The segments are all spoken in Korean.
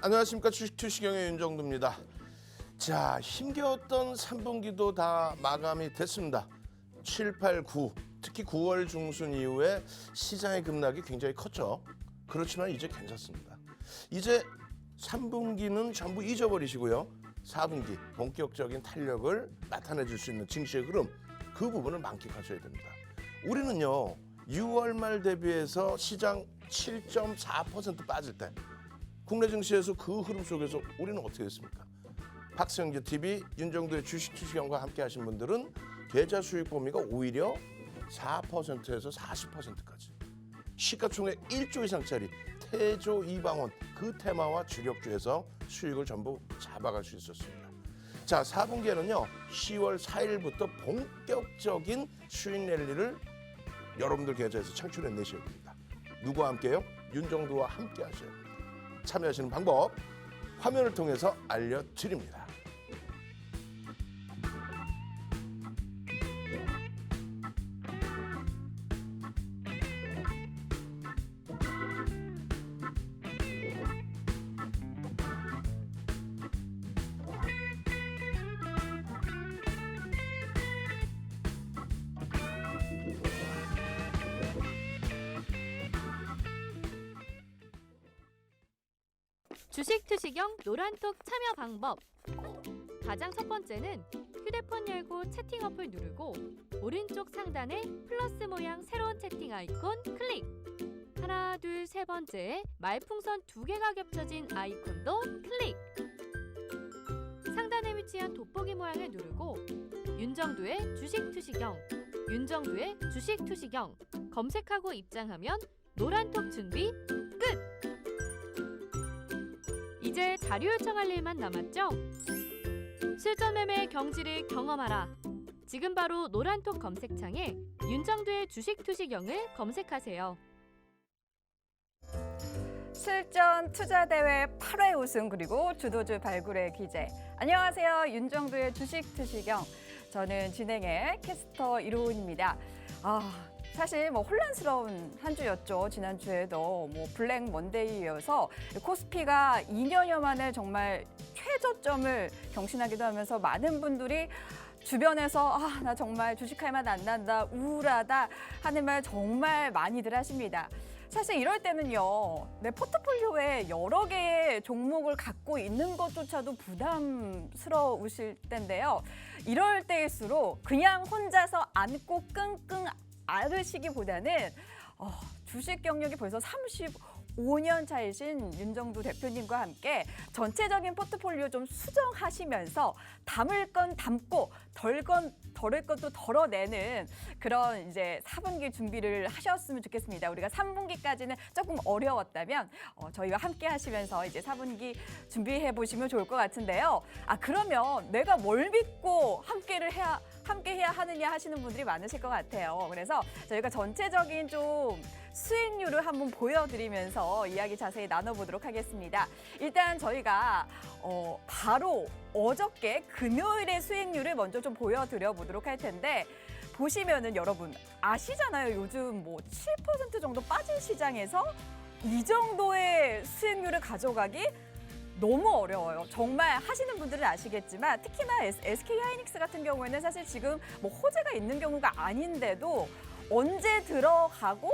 안녕하십니까. 주식투시경의 윤정두입니다. 자, 힘겨웠던 3분기도 다 마감이 됐습니다. 7, 8, 9, 특히 9월 중순 이후에 시장의 급락이 굉장히 컸죠. 그렇지만 이제 괜찮습니다. 이제 3분기는 전부 잊어버리시고요. 4분기 본격적인 탄력을 나타내줄 수 있는 증시의 흐름, 그 부분을 만끽하셔야 됩니다. 우리는요, 6월 말 대비해서 시장 7.4% 빠질 때 국내 증시에서 그 흐름 속에서 우리는 어떻게 됐습니까? 박성규 TV, 윤정두의 주식투시경과 함께 하신 분들은 계좌 수익 범위가 오히려 4%에서 40%까지 시가총액 1조 이상짜리 태조 이방원 그 테마와 주력주에서 수익을 전부 잡아갈 수 있었습니다. 자, 4분기에는요 10월 4일부터 본격적인 수익 랠리를 여러분들 계좌에서 창출해내셔야 됩니다. 누구와 함께요? 윤정두와 함께 하셔야 됩니다. 참여하시는 방법 화면을 통해서 알려드립니다. 주식투시경 노란톡 참여 방법. 가장 첫 번째는 휴대폰 열고 채팅 어플 누르고 오른쪽 상단에 플러스 모양 새로운 채팅 아이콘 클릭. 하나, 둘, 세 번째 말풍선 2개가 겹쳐진 아이콘도 클릭. 상단에 위치한 돋보기 모양을 누르고 윤정두의 주식투시경, 윤정두의 주식투시경 검색하고 입장하면 노란톡 준비 끝! 이제 자료 요청할 일만 남았죠? 실전 매매의 경지를 경험하라. 지금 바로 노란톡 검색창에 윤정두의 주식투시경을 검색하세요. 실전 투자대회 8회 우승 그리고 주도주 발굴의 귀재. 안녕하세요. 윤정두의 주식투시경. 저는 진행의 캐스터 이로운입니다. 사실 혼란스러운 한 주였죠. 지난주에도 블랙 먼데이여서 코스피가 2년여 만에 정말 최저점을 경신하기도 하면서 많은 분들이 주변에서 나 정말 주식할 맛 안 난다, 우울하다 하는 말 정말 많이들 하십니다. 사실 이럴 때는요, 내 포트폴리오에 여러 개의 종목을 갖고 있는 것조차도 부담스러우실 텐데요. 이럴 때일수록 그냥 혼자서 안고 끙끙 앓으시기보다는 주식 경력이 벌써 35년 차이신 윤정두 대표님과 함께 전체적인 포트폴리오 좀 수정하시면서 담을 건 담고 덜을 건 또 덜어내는 그런 이제 4분기 준비를 하셨으면 좋겠습니다. 우리가 3분기까지는 조금 어려웠다면 저희와 함께 하시면서 이제 4분기 준비해 보시면 좋을 것 같은데요. 그러면 내가 뭘 믿고 함께 해야 하느냐 하시는 분들이 많으실 것 같아요. 그래서 저희가 전체적인 좀 수익률을 한번 보여드리면서 이야기 자세히 나눠보도록 하겠습니다. 일단 저희가 바로 어저께 금요일의 수익률을 먼저 좀 보여드려 보도록 할 텐데, 보시면은 여러분 아시잖아요. 요즘 7% 정도 빠진 시장에서 이 정도의 수익률을 가져가기 너무 어려워요. 정말 하시는 분들은 아시겠지만 특히나 SK하이닉스 같은 경우에는 사실 지금 호재가 있는 경우가 아닌데도 언제 들어가고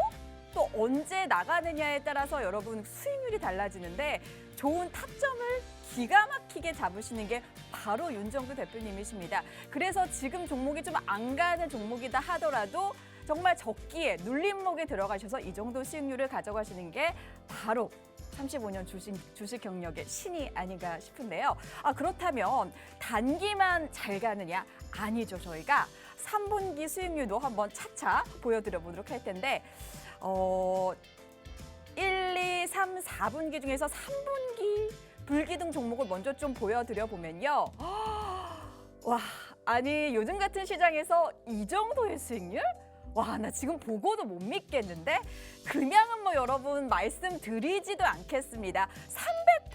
또 언제 나가느냐에 따라서 여러분 수익률이 달라지는데, 좋은 타점을 기가 막히게 잡으시는 게 바로 윤정두 대표님이십니다. 그래서 지금 종목이 좀 안 가는 종목이다 하더라도 정말 적기에 눌림목에 들어가셔서 이 정도 수익률을 가져가시는 게 바로 35년 주식 경력의 신이 아닌가 싶은데요. 그렇다면 단기만 잘 가느냐? 아니죠. 저희가 3분기 수익률도 한번 차차 보여드려 보도록 할 텐데, 1, 2, 3, 4분기 중에서 3분기 불기둥 종목을 먼저 좀 보여드려 보면요. 아니 요즘 같은 시장에서 이 정도의 수익률? 나 지금 보고도 못 믿겠는데? 그냥은 여러분 말씀드리지도 않겠습니다.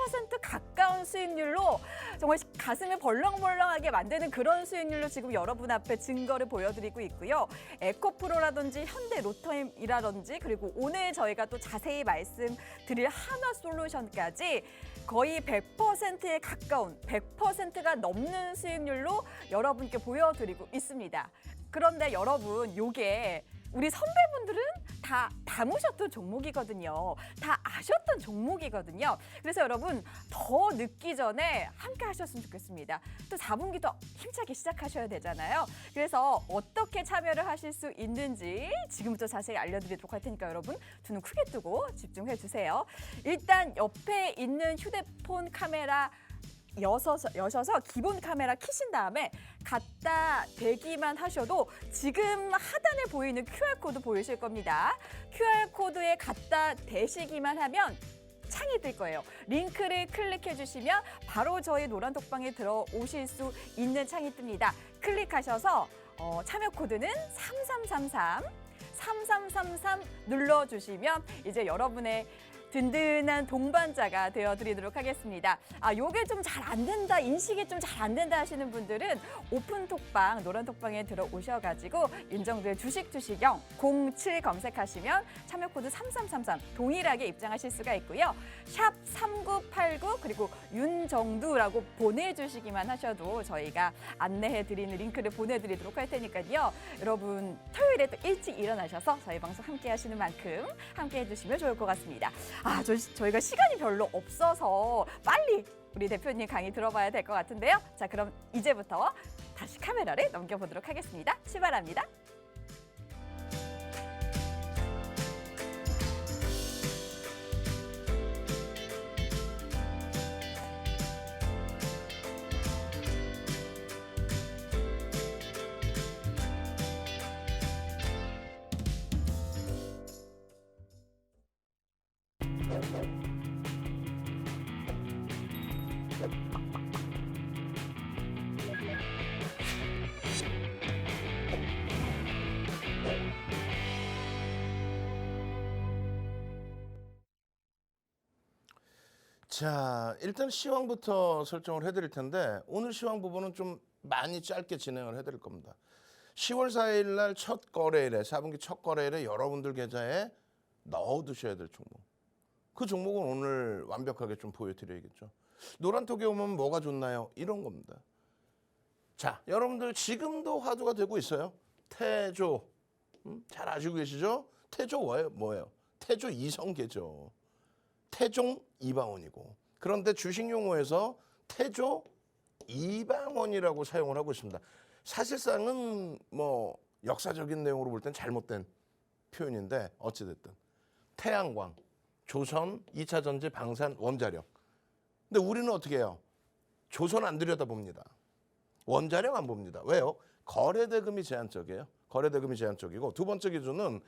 10% 가까운 수익률로 정말 가슴이 벌렁벌렁하게 만드는 그런 수익률로 지금 여러분 앞에 증거를 보여드리고 있고요. 에코프로라든지 현대로터임이라든지 그리고 오늘 저희가 또 자세히 말씀드릴 한화솔루션까지 거의 100%에 가까운 100%가 넘는 수익률로 여러분께 보여드리고 있습니다. 그런데 여러분, 요게 우리 선배분들은 다 담으셨던 종목이거든요. 다 아셨던 종목이거든요. 그래서 여러분 더 늦기 전에 함께 하셨으면 좋겠습니다. 또 4분기도 힘차게 시작하셔야 되잖아요. 그래서 어떻게 참여를 하실 수 있는지 지금부터 자세히 알려드리도록 할 테니까 여러분 두 눈 크게 뜨고 집중해 주세요. 일단 옆에 있는 휴대폰 카메라 여셔서 기본 카메라 켜신 다음에 갖다 대기만 하셔도 지금 하단에 보이는 QR코드 보이실 겁니다. QR코드에 갖다 대시기만 하면 창이 뜰 거예요. 링크를 클릭해 주시면 바로 저희 노란톡방에 들어오실 수 있는 창이 뜹니다. 클릭하셔서 참여 코드는 3333 눌러주시면 이제 여러분의 든든한 동반자가 되어드리도록 하겠습니다. 요게 좀 잘 안 된다, 인식이 좀 잘 안 된다 하시는 분들은 오픈톡방, 노란톡방에 들어오셔가지고 윤정두의 주식형 07 검색하시면 참여코드 3333 동일하게 입장하실 수가 있고요. 샵 3989 그리고 윤정두라고 보내주시기만 하셔도 저희가 안내해드리는 링크를 보내드리도록 할 테니까요. 여러분 토요일에 또 일찍 일어나셔서 저희 방송 함께 하시는 만큼 함께 해주시면 좋을 것 같습니다. 저희가 시간이 별로 없어서 빨리 우리 대표님 강의 들어봐야 될 것 같은데요. 자, 그럼 이제부터 다시 카메라를 넘겨보도록 하겠습니다. 출발합니다. 자, 일단 시황부터 설정을 해드릴 텐데 오늘 시황 부분은 좀 많이 짧게 진행을 해드릴 겁니다. 10월 4일 날 첫 거래일에 4분기 첫 거래일에 여러분들 계좌에 넣어두셔야 될 종목. 그 종목은 오늘 완벽하게 좀 보여드려야겠죠. 노란톡에 오면 뭐가 좋나요? 이런 겁니다. 자, 여러분들 지금도 화두가 되고 있어요. 태조. 잘 아시고 계시죠? 태조 뭐예요? 태조 이성계죠. 태종 이방원이고. 그런데 주식 용어에서 태조 이방원이라고 사용을 하고 있습니다. 사실상은 뭐 역사적인 내용으로 볼 땐 잘못된 표현인데 어찌됐든 태양광, 조선, 2차 전지, 방산, 원자력. 근데 우리는 어떻게 해요? 조선 안 들여다봅니다. 원자력 안 봅니다. 왜요? 거래대금이 제한적이에요. 거래대금이 제한적이고 두 번째 기준은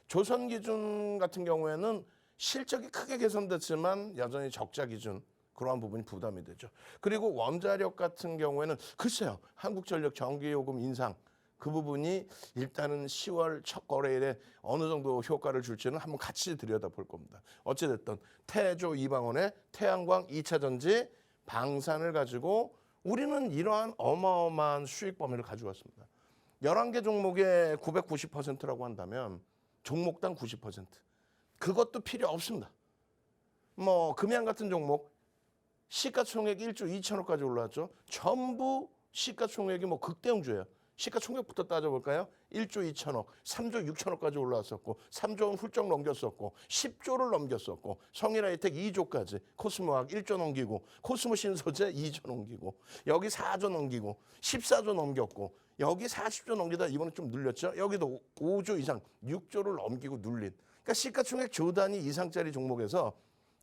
조선 기준 같은 경우에는 실적이 크게 개선됐지만 여전히 적자 기준 그러한 부분이 부담이 되죠. 그리고 원자력 같은 경우에는 글쎄요. 한국전력 전기요금 인상 그 부분이 일단은 10월 첫 거래일에 어느 정도 효과를 줄지는 한번 같이 들여다볼 겁니다. 어찌됐든 태조 이방원의 태양광 2차 전지 방산을 가지고 우리는 이러한 어마어마한 수익 범위를 가지고 왔습니다. 11개 종목에 990%라고 한다면 종목당 90%. 그것도 필요 없습니다. 뭐 금양 같은 종목 시가총액 1조 2천억까지 올라왔죠. 전부 시가총액이 뭐 극대형주예요. 시가총액부터 따져볼까요? 1조 2천억, 3조 6천억까지 올라왔었고 3조는 훌쩍 넘겼었고 10조를 넘겼었고 성일하이텍 2조까지 코스모학 1조 넘기고 코스모 신소재 2조 넘기고 여기 4조 넘기고 14조 넘겼고 여기 40조 넘기다 이번에 좀 늘렸죠. 여기도 5조 이상 6조를 넘기고 눌린 그러니까 시가총액 조 단위 이상짜리 종목에서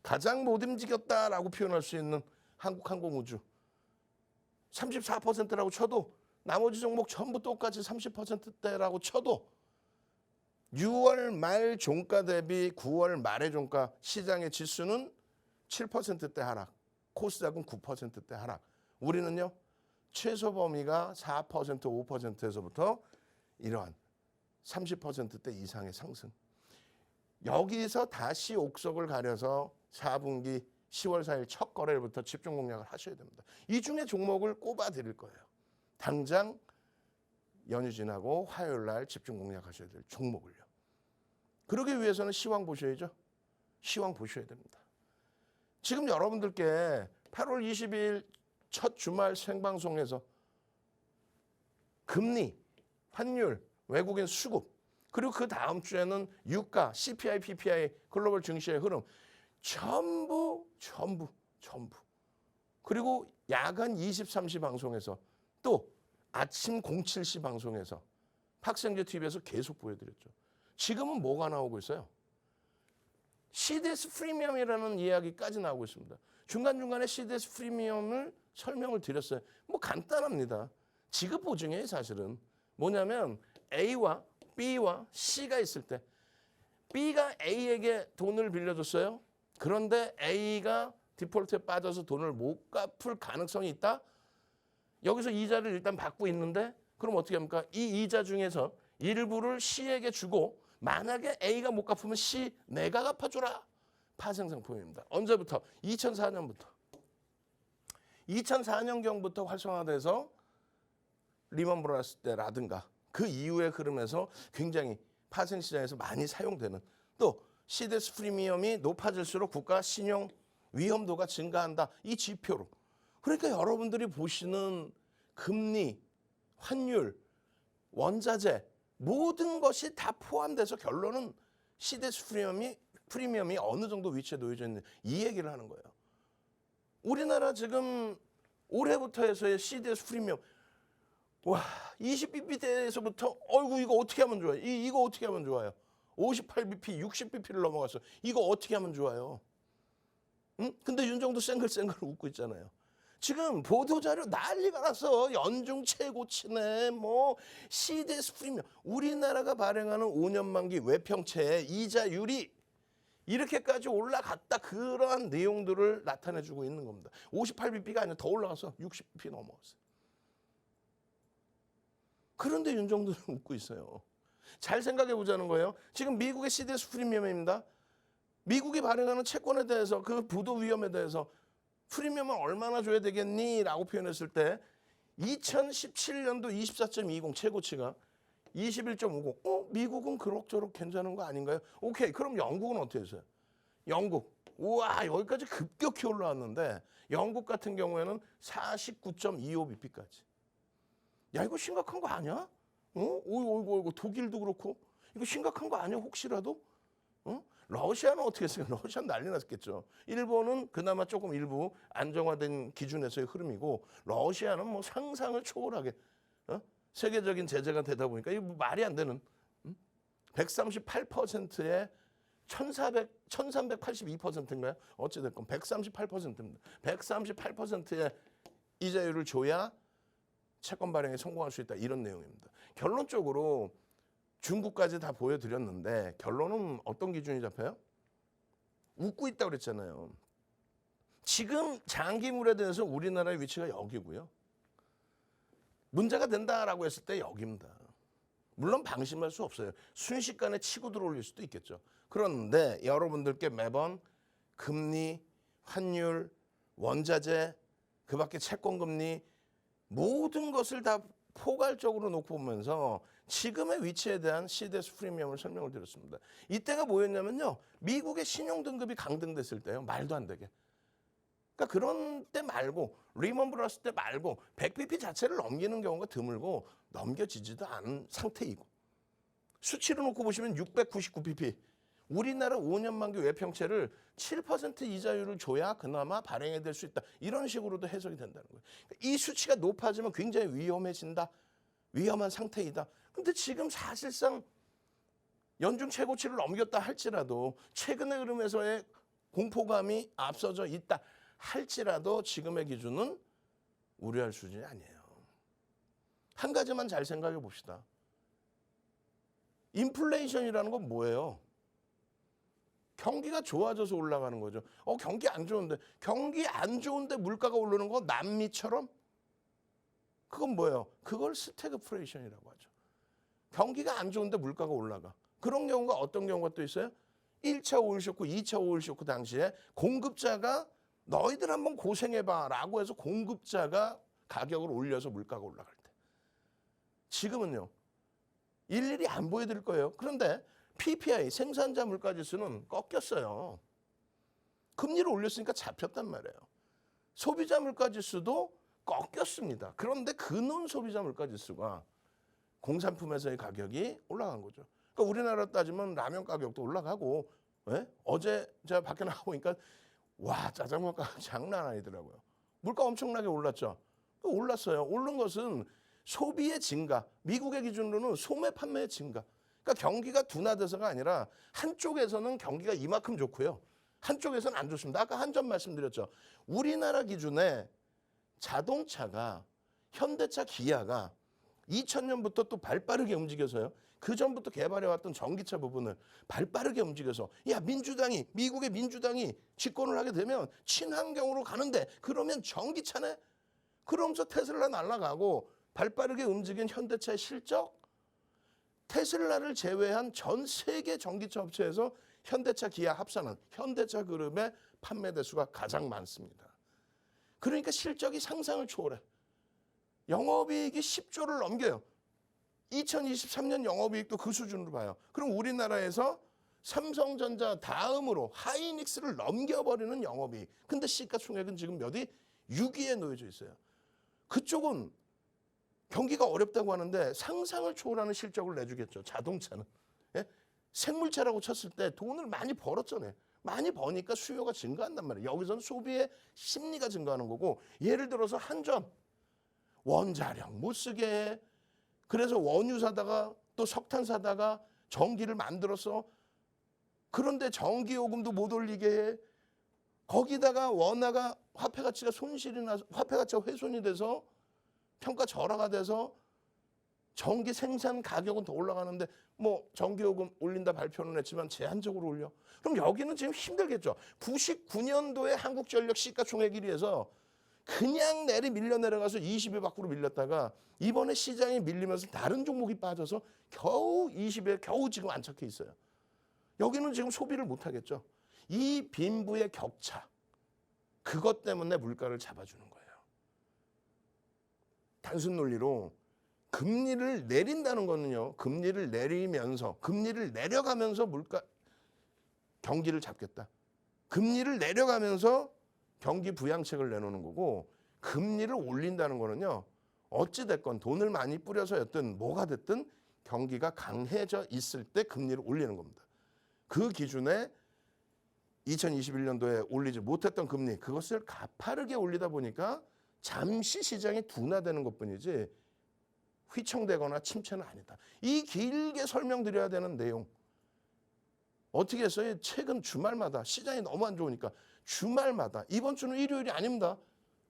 가장 못 움직였다라고 표현할 수 있는 한국항공우주 34%라고 쳐도 나머지 종목 전부 똑같이 30%대라고 쳐도 6월 말 종가 대비 9월 말의 종가 시장의 지수는 7%대 하락, 코스닥은 9%대 하락. 우리는요 최소 범위가 4%, 5%에서부터 이러한 30%대 이상의 상승. 여기서 다시 옥석을 가려서 4분기 10월 4일 첫 거래일부터 집중 공략을 하셔야 됩니다. 이 중에 종목을 꼽아 드릴 거예요. 당장 연휴 지나고 화요일 날 집중 공략하셔야 될 종목을요. 그러기 위해서는 시황 보셔야죠. 시황 보셔야 됩니다. 지금 여러분들께 8월 20일 첫 주말 생방송에서 금리, 환율, 외국인 수급, 그리고 그 다음 주에는 유가, CPI, PPI, 글로벌 증시의 흐름 전부. 그리고 야간 23시 방송에서 또 아침 07시 방송에서 팍생제 TV에서 계속 보여드렸죠. 지금은 뭐가 나오고 있어요? CDS 프리미엄이라는 이야기까지 나오고 있습니다. 중간중간에 CDS 프리미엄을 설명을 드렸어요. 뭐 간단합니다. 지급 보증이에요, 사실은. 뭐냐면 A와 B와 C가 있을 때 B가 A에게 돈을 빌려줬어요. 그런데 A가 디폴트에 빠져서 돈을 못 갚을 가능성이 있다. 여기서 이자를 일단 받고 있는데 그럼 어떻게 합니까? 이 이자 중에서 일부를 C에게 주고 만약에 A가 못 갚으면 C 내가 갚아주라. 파생상품입니다. 언제부터? 2004년부터. 2004년경부터 활성화돼서 리먼 브라더스 때라든가 그 이후의 흐름에서 굉장히 파생시장에서 많이 사용되는 또 CDS 프리미엄이 높아질수록 국가 신용 위험도가 증가한다. 이 지표로. 그러니까 여러분들이 보시는 금리, 환율, 원자재 모든 것이 다 포함돼서 결론은 CDS 프리미엄이 어느 정도 위치에 놓여져 있는 이 얘기를 하는 거예요. 우리나라 지금 올해부터 해서의 CDS 프리미엄 와 20bp대에서부터 어이구 이거 어떻게 하면 좋아요? 이거 어떻게 하면 좋아요? 58bp, 60bp를 넘어갔어. 이거 어떻게 하면 좋아요? 응? 근데 윤정도 쌩글쌩글 웃고 있잖아요. 지금 보도자료 난리가 났어. 연중 최고치네. 뭐 CDS 프리미엄. 우리나라가 발행하는 5년 만기 외평채의 이자율이 이렇게까지 올라갔다. 그러한 내용들을 나타내주고 있는 겁니다. 58bp가 아니라 더 올라가서 60bp 넘어갔어요. 그런데 윤정도는 웃고 있어요. 잘 생각해 보자는 거예요. 지금 미국의 CDS 프리미엄입니다. 미국이 발행하는 채권에 대해서 그 부도 위험에 대해서 프리미엄을 얼마나 줘야 되겠니? 라고 표현했을 때 2017년도 24.20 최고치가 21.50. 미국은 그럭저럭 괜찮은 거 아닌가요? 오케이. 그럼 영국은 어떻게 했어요? 영국. 우와 여기까지 급격히 올라왔는데 영국 같은 경우에는 49.25bp까지. 야 이거 심각한 거 아니야? 어이구 독일도 그렇고 이거 심각한 거 아니야 혹시라도? 러시아는 어떻게 했어요? 러시아는 난리 났겠죠. 일본은 그나마 조금 일부 안정화된 기준에서의 흐름이고 러시아는 뭐 상상을 초월하게 세계적인 제재가 되다 보니까 이거 뭐 말이 안 되는 138%에 1382%인가요? 어찌됐건 138%입니다. 138%의 이자율을 줘야 채권 발행에 성공할 수 있다. 이런 내용입니다. 결론적으로 중국까지 다 보여드렸는데 결론은 어떤 기준이 잡혀요? 웃고 있다고 그랬잖아요. 지금 장기물에 대해서 우리나라의 위치가 여기고요. 문제가 된다라고 했을 때 여기입니다. 물론 방심할 수 없어요. 순식간에 치고 들어올릴 수도 있겠죠. 그런데 여러분들께 매번 금리, 환율, 원자재, 그 밖에 채권금리 모든 것을 다 포괄적으로 놓고 보면서 지금의 위치에 대한 CDS 프리미엄을 설명을 드렸습니다. 이때가 뭐였냐면요. 미국의 신용등급이 강등됐을 때요. 말도 안 되게. 그러니까 그런 때 말고 리먼 브라더스 때 말고 100bp 자체를 넘기는 경우가 드물고 넘겨지지도 않은 상태이고 수치로 놓고 보시면 699bp 우리나라 5년 만기 외평채를 7% 이자율을 줘야 그나마 발행이 될 수 있다. 이런 식으로도 해석이 된다는 거예요. 이 수치가 높아지면 굉장히 위험해진다. 위험한 상태이다. 근데 지금 사실상 연중 최고치를 넘겼다 할지라도 최근의 흐름에서의 공포감이 앞서져 있다 할지라도 지금의 기준은 우려할 수준이 아니에요. 한 가지만 잘 생각해 봅시다. 인플레이션이라는 건 뭐예요? 경기가 좋아져서 올라가는 거죠. 경기 안 좋은데 물가가 오르는 거 남미처럼? 그건 뭐예요? 그걸 스태그플레이션이라고 하죠. 경기가 안 좋은데 물가가 올라가. 그런 경우가 어떤 경우가 또 있어요? 1차 오일 쇼크, 2차 오일 쇼크 당시에 공급자가 너희들 한번 고생해봐라고 해서 공급자가 가격을 올려서 물가가 올라갈 때. 지금은요. 일일이 안 보여드릴 거예요. 그런데 PPI 생산자 물가지수는 꺾였어요. 금리를 올렸으니까 잡혔단 말이에요. 소비자 물가지수도 꺾였습니다. 그런데 근원 소비자 물가지수가 공산품에서의 가격이 올라간 거죠. 그러니까 우리나라 따지면 라면 가격도 올라가고, 예? 어제 제가 밖에 나가보니까 와, 짜장면 가격 장난 아니더라고요. 물가 엄청나게 올랐죠. 올랐어요. 오른 것은 소비의 증가, 미국의 기준으로는 소매 판매의 증가. 그러니까 경기가 둔화돼서가 아니라 한쪽에서는 경기가 이만큼 좋고요. 한쪽에서는 안 좋습니다. 아까 한 점 말씀드렸죠. 우리나라 기준에 자동차가 현대차, 기아가 2000년부터 또 발빠르게 움직여서요. 그 전부터 개발해왔던 전기차 부분을 발빠르게 움직여서 야, 민주당이, 미국의 민주당이 집권을 하게 되면 친환경으로 가는데 그러면 전기차네? 그러면서 테슬라 날아가고 발빠르게 움직인 현대차의 실적, 테슬라를 제외한 전 세계 전기차 업체에서 현대차, 기아 합산한 현대차 그룹의 판매 대수가 가장 많습니다. 그러니까 실적이 상상을 초월해. 영업이익이 10조를 넘겨요. 2023년 영업이익도 그 수준으로 봐요. 그럼 우리나라에서 삼성전자 다음으로 하이닉스를 넘겨버리는 영업이익. 근데 시가총액은 지금 몇위? 6위에 놓여져 있어요. 그쪽은 경기가 어렵다고 하는데 상상을 초월하는 실적을 내주겠죠. 자동차는. 예? 생물차라고 쳤을 때 돈을 많이 벌었잖아요. 많이 버니까 수요가 증가한단 말이에요. 여기서는 소비의 심리가 증가하는 거고, 예를 들어서 한전, 원자력 못 쓰게 해. 그래서 원유 사다가 또 석탄 사다가 전기를 만들어서, 그런데 전기요금도 못 올리게 해. 거기다가 원화가 화폐 가치가 손실이 나서 화폐 가치가 훼손이 돼서 평가 절하가 돼서 전기 생산 가격은 더 올라가는데 뭐 전기요금 올린다 발표는 했지만 제한적으로 올려. 그럼 여기는 지금 힘들겠죠. 99년도에 한국전력 시가총액 1위에서 그냥 밀려 내려가서 20위 밖으로 밀렸다가 이번에 시장이 밀리면서 다른 종목이 빠져서 겨우 20위에 겨우 지금 안착해 있어요. 여기는 지금 소비를 못 하겠죠. 이 빈부의 격차, 그것 때문에 물가를 잡아주는 거예요. 단순 논리로 금리를 내린다는 거는요. 금리를 내리면서, 금리를 내려가면서 물가, 경기를 잡겠다. 금리를 내려가면서 경기 부양책을 내놓는 거고, 금리를 올린다는 거는요. 어찌됐건 돈을 많이 뿌려서였든 뭐가 됐든 경기가 강해져 있을 때 금리를 올리는 겁니다. 그 기준에 2021년도에 올리지 못했던 금리, 그것을 가파르게 올리다 보니까 잠시 시장이 둔화되는 것뿐이지 휘청되거나 침체는 아니다. 이 길게 설명드려야 되는 내용. 어떻게 했어요? 최근 주말마다 시장이 너무 안 좋으니까 주말마다, 이번 주는 일요일이 아닙니다.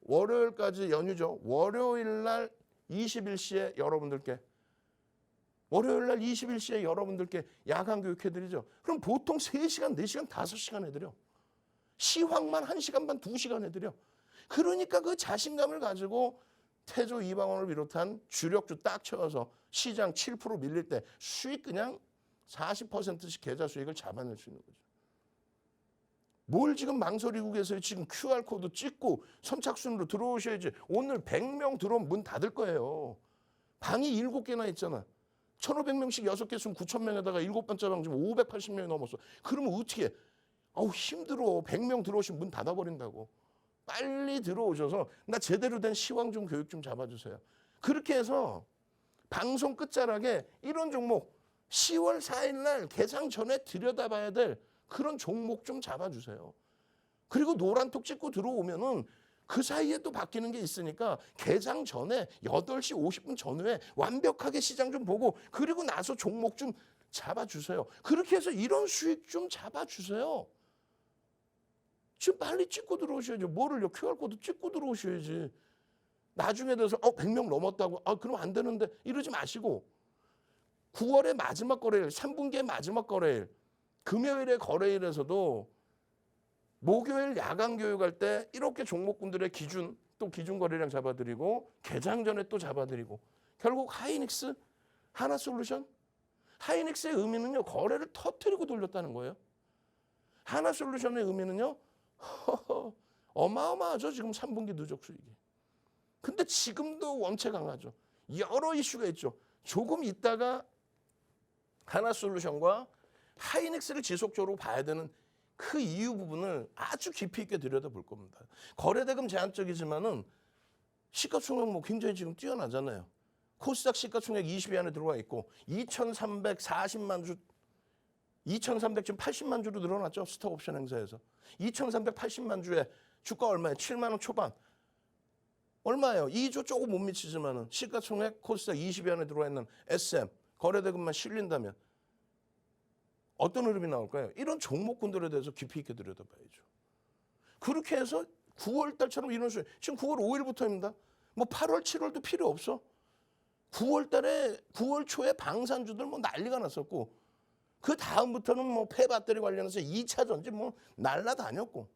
월요일까지 연휴죠. 월요일 날 21시에 여러분들께, 월요일 날 21시에 여러분들께 야간 교육 해드리죠. 그럼 보통 3시간, 4시간, 5시간 해드려. 시황만 1시간 반, 2시간 해드려. 그러니까 그 자신감을 가지고 태조 이방원을 비롯한 주력주 딱 채워서 시장 7% 밀릴 때 수익 그냥 40%씩 계좌 수익을 잡아낼 수 있는 거죠. 뭘 지금 망설이고 계세요? 지금 QR코드 찍고 선착순으로 들어오셔야지. 오늘 100명 들어오면 문 닫을 거예요. 방이 7개나 있잖아. 1,500명씩 6개 쓰면 9,000명에다가 7번째 방 지금 580명이 넘었어. 그러면 어떻게 해? 아우 힘들어. 100명 들어오시면 문 닫아버린다고. 빨리 들어오셔서 나 제대로 된 시황 좀 교육 좀 잡아주세요. 그렇게 해서 방송 끝자락에 이런 종목 10월 4일 날 개장 전에 들여다봐야 될 그런 종목 좀 잡아주세요. 그리고 노란톡 찍고 들어오면은 그 사이에 또 바뀌는 게 있으니까 개장 전에 8시 50분 전후에 완벽하게 시장 좀 보고 그리고 나서 종목 좀 잡아주세요. 그렇게 해서 이런 수익 좀 잡아주세요. 지금 빨리 찍고 들어오셔야죠. 뭐를요? QR코드 찍고 들어오셔야지. 나중에 돼서 100명 넘었다고. 그럼 안 되는데 이러지 마시고 9월의 마지막 거래일, 3분기의 마지막 거래일, 금요일의 거래일에서도 목요일 야간 교육할 때 이렇게 종목군들의 기준, 또 기준 거래량 잡아드리고 개장 전에 또 잡아드리고 결국 하이닉스, 하나솔루션, 하이닉스의 의미는요. 거래를 터뜨리고 돌렸다는 거예요. 하나솔루션의 의미는요. 어마어마하죠. 지금 3분기 누적 수익이. 근데 지금도 원체 강하죠. 여러 이슈가 있죠. 조금 있다가 하나솔루션과 하이닉스를 지속적으로 봐야 되는 그 이유 부분을 아주 깊이 있게 들여다볼 겁니다. 거래대금 제한적이지만은 시가총액 뭐 굉장히 지금 뛰어나잖아요. 코스닥 시가총액 20위 안에 들어와 있고 2,340만 주, 2,380만 주로 늘어났죠. 스톡옵션 행사에서. 2,380만 주에 주가 얼마예요? 7만 원 초반. 얼마예요? 2조 조금 못 미치지만은 시가총액 코스닥 20위 안에 들어와 있는 SM 거래대금만 실린다면 어떤 흐름이 나올까요? 이런 종목군들에 대해서 깊이 있게 들여다봐야죠. 그렇게 해서 9월 달처럼 이런 수익, 지금 9월 5일부터입니다. 뭐 8월, 7월도 필요 없어. 9월 초에 방산주들 뭐 난리가 났었고 그 다음부터는 뭐 폐배터리 관련해서 2차 전지 뭐 날라다녔고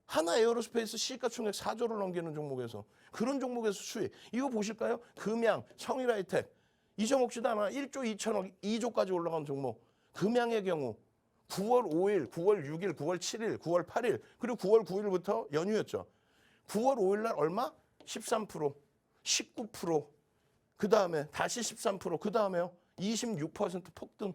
하나 에어로스페이스 시가총액 4조를 넘기는 종목에서 그런 종목에서 수익 이거 보실까요? 금양, 성일하이텍 잊어먹지도 않아 1조 2천억 2조까지 올라간 종목 금양의 경우 9월 5일, 9월 6일, 9월 7일, 9월 8일 그리고 9월 9일부터 연휴였죠. 9월 5일 날 얼마? 13%, 19%, 그 다음에 다시 13%, 그 다음에요 26% 폭등.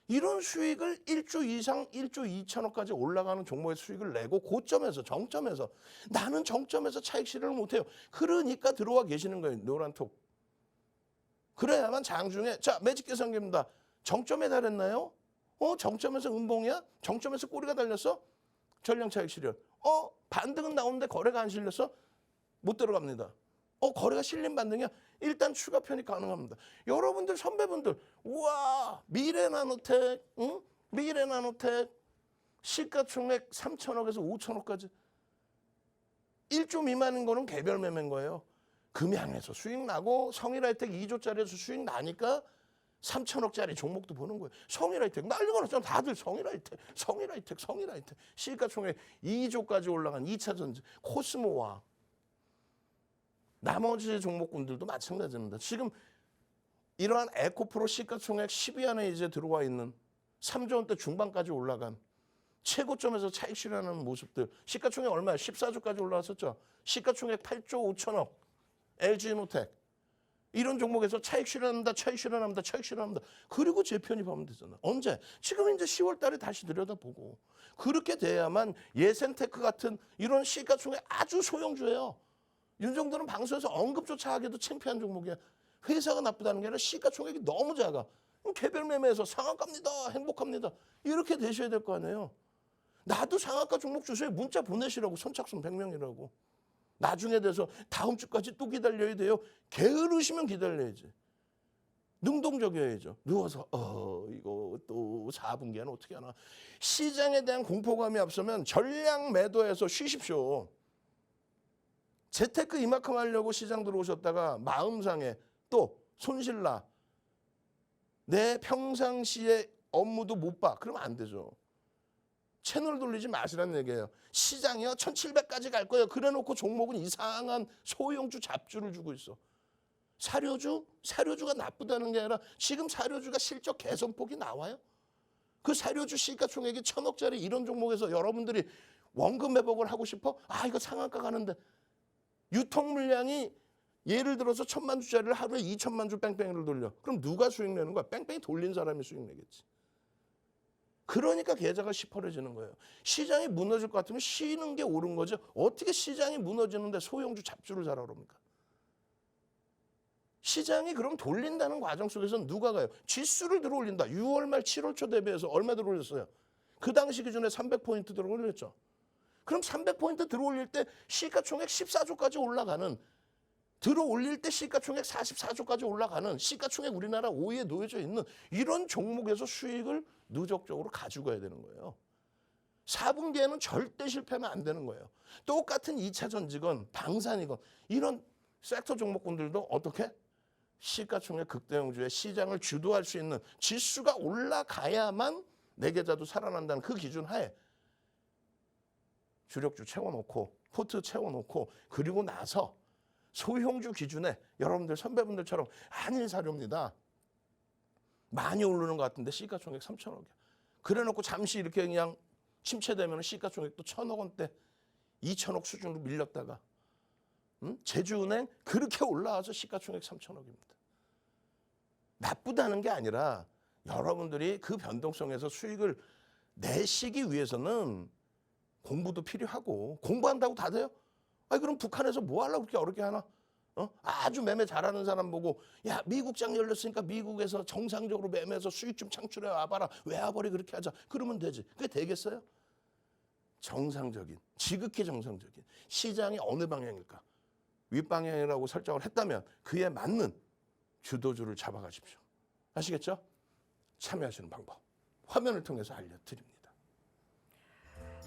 이런 수익을 1조 이상 1조 2천억까지 올라가는 종목의 수익을 내고 고점에서 정점에서 나는 정점에서 차익 실현을 못해요. 그러니까 들어와 계시는 거예요. 노란톡. 그래야만 장중에 자 매직 계산기입니다. 정점에 달했나요? 정점에서 음봉이야? 정점에서 꼬리가 달렸어? 전량 차익 실현. 반등은 나오는데 거래가 안 실렸어? 못 들어갑니다. 거래가 실린 반등이야? 일단 추가 편입 가능합니다. 여러분들 선배분들 우와 미래나노텍 응? 미래나노텍 시가총액 3천억에서 5천억까지 1조 미만인 거는 개별 매매인 거예요. 금양에서 수익 나고 성일하이텍 2조짜리에서 수익 나니까 3천억짜리 종목도 보는 거예요. 성일하이텍 난리가 났잖아. 다들 성일하이텍 시가총액 2조까지 올라간 2차 전지 코스모와 나머지 종목군들도 마찬가지입니다. 지금 이러한 에코프로 시가총액 10위 안에 이제 들어와 있는 3조 원대 중반까지 올라간 최고점에서 차익 실현하는 모습들. 시가총액 얼마예요? 14조까지 올라왔었죠. 시가총액 8조 5천억. LG노텍. 이런 종목에서 차익 실현합니다. 그리고 재편입하면 되잖아요. 언제? 지금 이제 10월 달에 다시 들여다보고. 그렇게 돼야만 예센테크 같은 이런 시가총액 아주 소형주예요. 윤정도는 방송에서 언급조차 하기도 창피한 종목이야. 회사가 나쁘다는 게 아니라 시가총액이 너무 작아. 개별 매매에서 상한가입니다. 행복합니다. 이렇게 되셔야 될 거 아니에요. 나도 상한가 종목 주세요. 문자 보내시라고. 선착순 100명이라고. 나중에 돼서 다음 주까지 또 기다려야 돼요. 게으르시면 기다려야지. 능동적이어야죠. 누워서 이거 또 4분기에는 어떻게 하나. 시장에 대한 공포감이 앞서면 전량 매도해서 쉬십시오. 재테크 이만큼 하려고 시장 들어오셨다가 마음상에 또 손실나 내 평상시에 업무도 못 봐. 그러면 안 되죠. 채널 돌리지 마시라는 얘기예요. 시장이요 1700까지 갈 거예요. 그래놓고 종목은 이상한 소형주 잡주를 주고 있어. 사료주가 나쁘다는 게 아니라 지금 사료주가 실적 개선폭이 나와요. 그 사료주 시가총액이 1,000억짜리 이런 종목에서 여러분들이 원금 회복을 하고 싶어? 이거 상한가 가는데 유통 물량이 예를 들어서 1,000만 주짜리를 하루에 2,000만 주 뺑뺑이를 돌려. 그럼 누가 수익 내는 거야? 뺑뺑이 돌린 사람이 수익 내겠지. 그러니까 계좌가 시퍼래지는 거예요. 시장이 무너질 것 같으면 쉬는 게 옳은 거죠. 어떻게 시장이 무너지는데 소형주 잡주를 사라 그럽니까? 시장이 그럼 돌린다는 과정 속에서 누가 가요? 지수를 들어올린다. 6월 말 7월 초 대비해서 얼마 들어올렸어요? 그 당시 기준에 300포인트 들어올렸죠. 그럼 300포인트 들어올릴 때 시가총액 14조까지 올라가는 들어올릴 때 시가총액 44조까지 올라가는 시가총액 우리나라 5위에 놓여져 있는 이런 종목에서 수익을 누적적으로 가지고 가야 되는 거예요. 4분기에는 절대 실패하면 안 되는 거예요. 똑같은 2차 전지건 방산이건 이런 섹터 종목군들도 어떻게? 시가총액 극대형주의 시장을 주도할 수 있는 지수가 올라가야만 내 계좌도 살아난다는 그 기준 하에 주력주 채워놓고 포트 채워놓고 그리고 나서 소형주 기준에 여러분들 선배분들처럼 한일 사료입니다. 많이 오르는 것 같은데 시가총액 3천억이야. 그래놓고 잠시 이렇게 그냥 침체되면 시가총액도 1,000억 원대 2천억 수준으로 밀렸다가 제주은행 그렇게 올라와서 시가총액 3천억입니다. 나쁘다는 게 아니라 여러분들이 그 변동성에서 수익을 내시기 위해서는 공부도 필요하고 공부한다고 다 돼요? 아니 그럼 북한에서 뭐 하려고 그렇게 어렵게 하나? 아주 매매 잘하는 사람 보고 야 미국장 열렸으니까 미국에서 정상적으로 매매해서 수익 좀 창출해 와봐라. 외화벌이 그렇게 하자. 그러면 되지. 그게 되겠어요? 정상적인, 지극히 정상적인 시장이 어느 방향일까? 윗방향이라고 설정을 했다면 그에 맞는 주도주를 잡아가십시오. 아시겠죠? 참여하시는 방법 화면을 통해서 알려드립니다.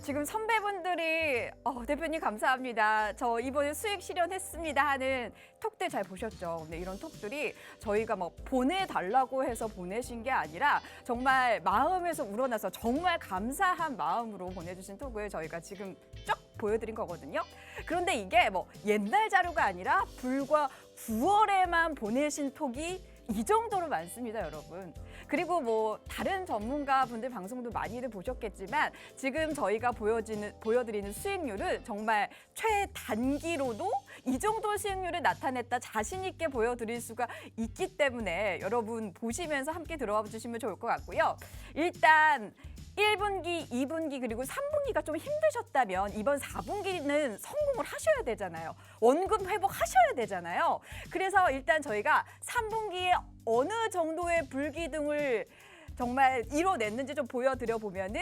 지금 선배분들이 대표님 감사합니다. 저 이번에 수익 실현했습니다 하는 톡들 잘 보셨죠? 근데 이런 톡들이 저희가 뭐 보내달라고 해서 보내신 게 아니라 정말 마음에서 우러나서 정말 감사한 마음으로 보내주신 톡을 저희가 지금 쫙 보여드린 거거든요. 그런데 이게 뭐 옛날 자료가 아니라 불과 9월에만 보내신 톡이 이 정도로 많습니다, 여러분. 그리고 뭐 다른 전문가 분들 방송도 많이들 보셨겠지만 지금 저희가 보여드리는 수익률은 정말 최단기로도 이 정도 수익률을 나타냈다 자신 있게 보여드릴 수가 있기 때문에 여러분 보시면서 함께 들어와 주시면 좋을 것 같고요. 일단 1분기, 2분기 그리고 3분기가 좀 힘드셨다면 이번 4분기는 성공을 하셔야 되잖아요. 원금 회복하셔야 되잖아요. 그래서 일단 저희가 3분기에 어느 정도의 불기둥을 정말 이뤄냈는지 좀 보여드려 보면은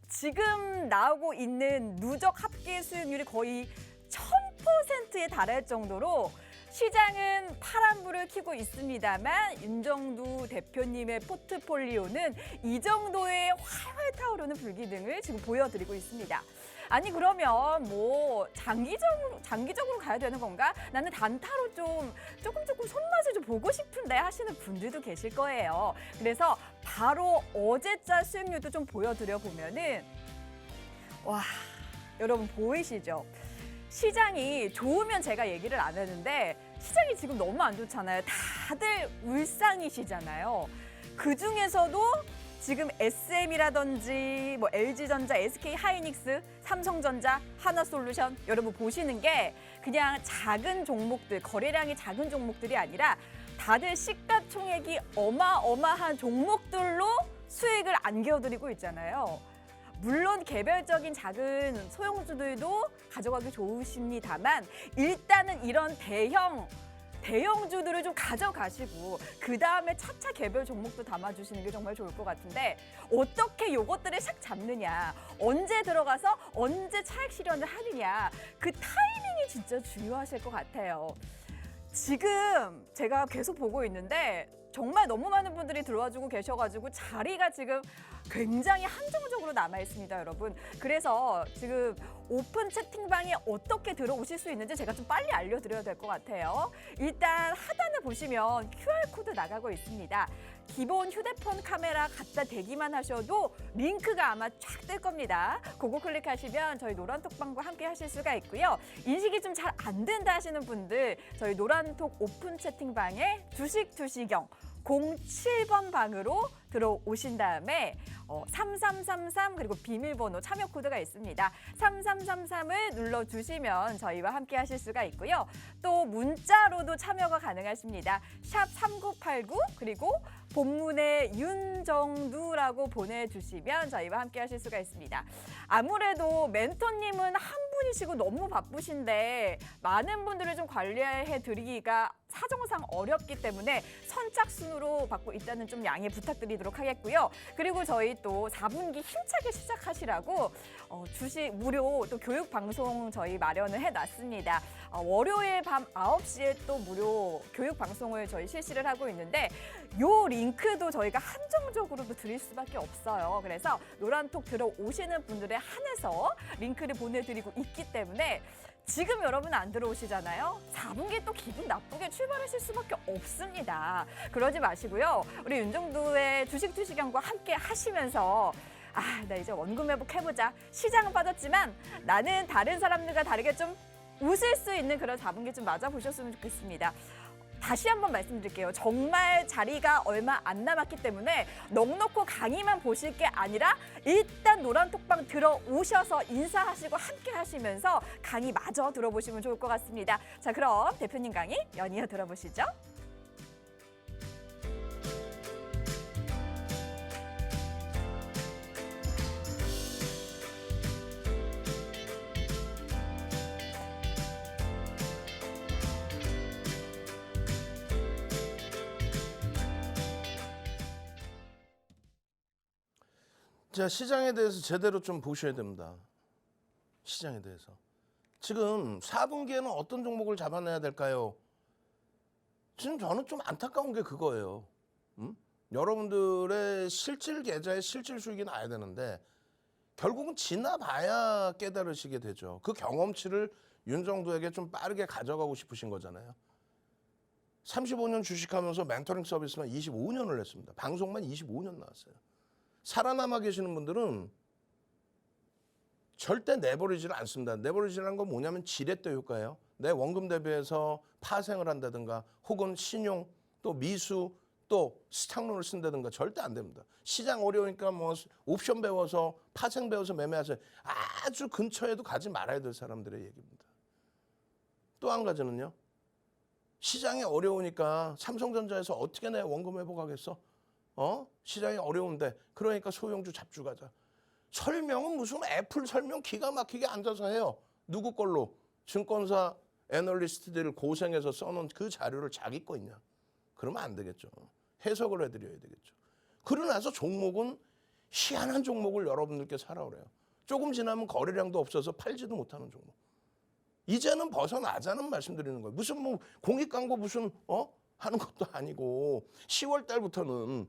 지금 나오고 있는 누적 합계 수익률이 거의 1000%에 달할 정도로 시장은 파란불을 켜고 있습니다만 윤정두 대표님의 포트폴리오는 이 정도의 활활 타오르는 불기둥을 지금 보여드리고 있습니다. 아니 그러면 뭐 장기적으로 가야 되는 건가? 나는 단타로 조금 손맛을 좀 보고 싶은데 하시는 분들도 계실 거예요. 그래서 바로 어제자 수익률도 좀 보여드려 보면은 와 여러분 보이시죠? 시장이 좋으면 제가 얘기를 안 하는데 시장이 지금 너무 안 좋잖아요. 다들 울상이시잖아요. 그중에서도 지금 SM이라든지 뭐 LG전자, SK하이닉스, 삼성전자, 하나솔루션 여러분 보시는 게 그냥 작은 종목들, 거래량이 작은 종목들이 아니라 다들 시가총액이 어마어마한 종목들로 수익을 안겨드리고 있잖아요. 물론 개별적인 작은 소형주들도 가져가기 좋으십니다만 일단은 이런 대형주들을 좀 가져가시고 그 다음에 차차 개별 종목도 담아주시는 게 정말 좋을 것 같은데 어떻게 요것들을 싹 잡느냐, 언제 들어가서 언제 차익 실현을 하느냐 그 타이밍이 진짜 중요하실 것 같아요. 지금 제가 계속 보고 있는데 정말 너무 많은 분들이 들어와주고 계셔가지고 자리가 지금 굉장히 한정적으로 남아 있습니다, 여러분. 그래서 지금 오픈 채팅방에 어떻게 들어오실 수 있는지 제가 좀 빨리 알려드려야 될 것 같아요. 일단 하단을 보시면 QR코드 나가고 있습니다. 기본 휴대폰 카메라 갖다 대기만 하셔도 링크가 아마 쫙 뜰 겁니다. 그거 클릭하시면 저희 노란톡방과 함께 하실 수가 있고요. 인식이 좀 잘 안 된다 하시는 분들 저희 노란톡 오픈 채팅방에 주식투시경 07번 방으로 들어오신 다음에 3333 그리고 비밀번호 참여 코드가 있습니다. 3333을 눌러주시면 저희와 함께 하실 수가 있고요. 또 문자로도 참여가 가능하십니다. 샵 3989 그리고 본문에 윤정두라고 보내주시면 저희와 함께 하실 수가 있습니다. 아무래도 멘토님은 한 분이시고 너무 바쁘신데 많은 분들을 좀 관리해 드리기가 사정상 어렵기 때문에 선착순으로 받고 있다는 좀 양해 부탁드리도록 하겠고요. 그리고 저희 또 4분기 힘차게 시작하시라고 주식 무료 또 교육 방송 저희 마련을 해놨습니다. 월요일 밤 9시에 또 무료 교육 방송을 저희 실시를 하고 있는데 요 링크도 저희가 한정적으로도 드릴 수밖에 없어요. 그래서 노란톡 들어오시는 분들에 한해서 링크를 보내드리고 있기 때문에 지금 여러분 안 들어오시잖아요. 4분기 또 기분 나쁘게 출발하실 수밖에 없습니다. 그러지 마시고요. 우리 윤정두의 주식투시경과 함께 하시면서 나 이제 원금 회복해보자. 시장은 빠졌지만 나는 다른 사람들과 다르게 좀 웃을 수 있는 그런 4분기 좀 맞아보셨으면 좋겠습니다. 다시 한번 말씀드릴게요. 정말 자리가 얼마 안 남았기 때문에 넉넉고 강의만 보실 게 아니라 일단 노란톡방 들어오셔서 인사하시고 함께 하시면서 강의 마저 들어보시면 좋을 것 같습니다. 자, 그럼 대표님 강의 연이어 들어보시죠. 자, 시장에 대해서 제대로 좀 보셔야 됩니다. 시장에 대해서. 지금 4분기에는 어떤 종목을 잡아내야 될까요? 지금 저는 좀 안타까운 게 그거예요. 여러분들의 실질 계좌에 실질 수익이 나야 되는데 결국은 지나봐야 깨달으시게 되죠. 그 경험치를 윤정두에게 좀 빠르게 가져가고 싶으신 거잖아요. 35년 주식하면서 멘토링 서비스만 25년을 했습니다. 방송만 25년 나왔어요. 살아남아 계시는 분들은 절대 내버리지를 않습니다. 내버리지라는 건 뭐냐면 지렛대 효과예요. 내 원금 대비해서 파생을 한다든가 혹은 신용 또 미수 또 스탁론을 쓴다든가 절대 안 됩니다. 시장 어려우니까 뭐 옵션 배워서 파생 배워서 매매하세요. 아주 근처에도 가지 말아야 될 사람들의 얘기입니다. 또 한 가지는요. 시장이 어려우니까 삼성전자에서 어떻게 내 원금 회복하겠어? 시장이 어려운데 그러니까 소형주 잡주 가자. 설명은 무슨 애플 설명 기가 막히게 앉아서 해요. 누구 걸로? 증권사 애널리스트들 고생해서 써놓은 그 자료를 자기 거 있냐. 그러면 안 되겠죠. 해석을 해드려야 되겠죠. 그러고 나서 종목은 희한한 종목을 여러분들께 사라 그래요. 조금 지나면 거래량도 없어서 팔지도 못하는 종목. 이제는 벗어나자는 말씀드리는 거예요. 무슨 뭐 공익광고 무슨 하는 것도 아니고 10월 달부터는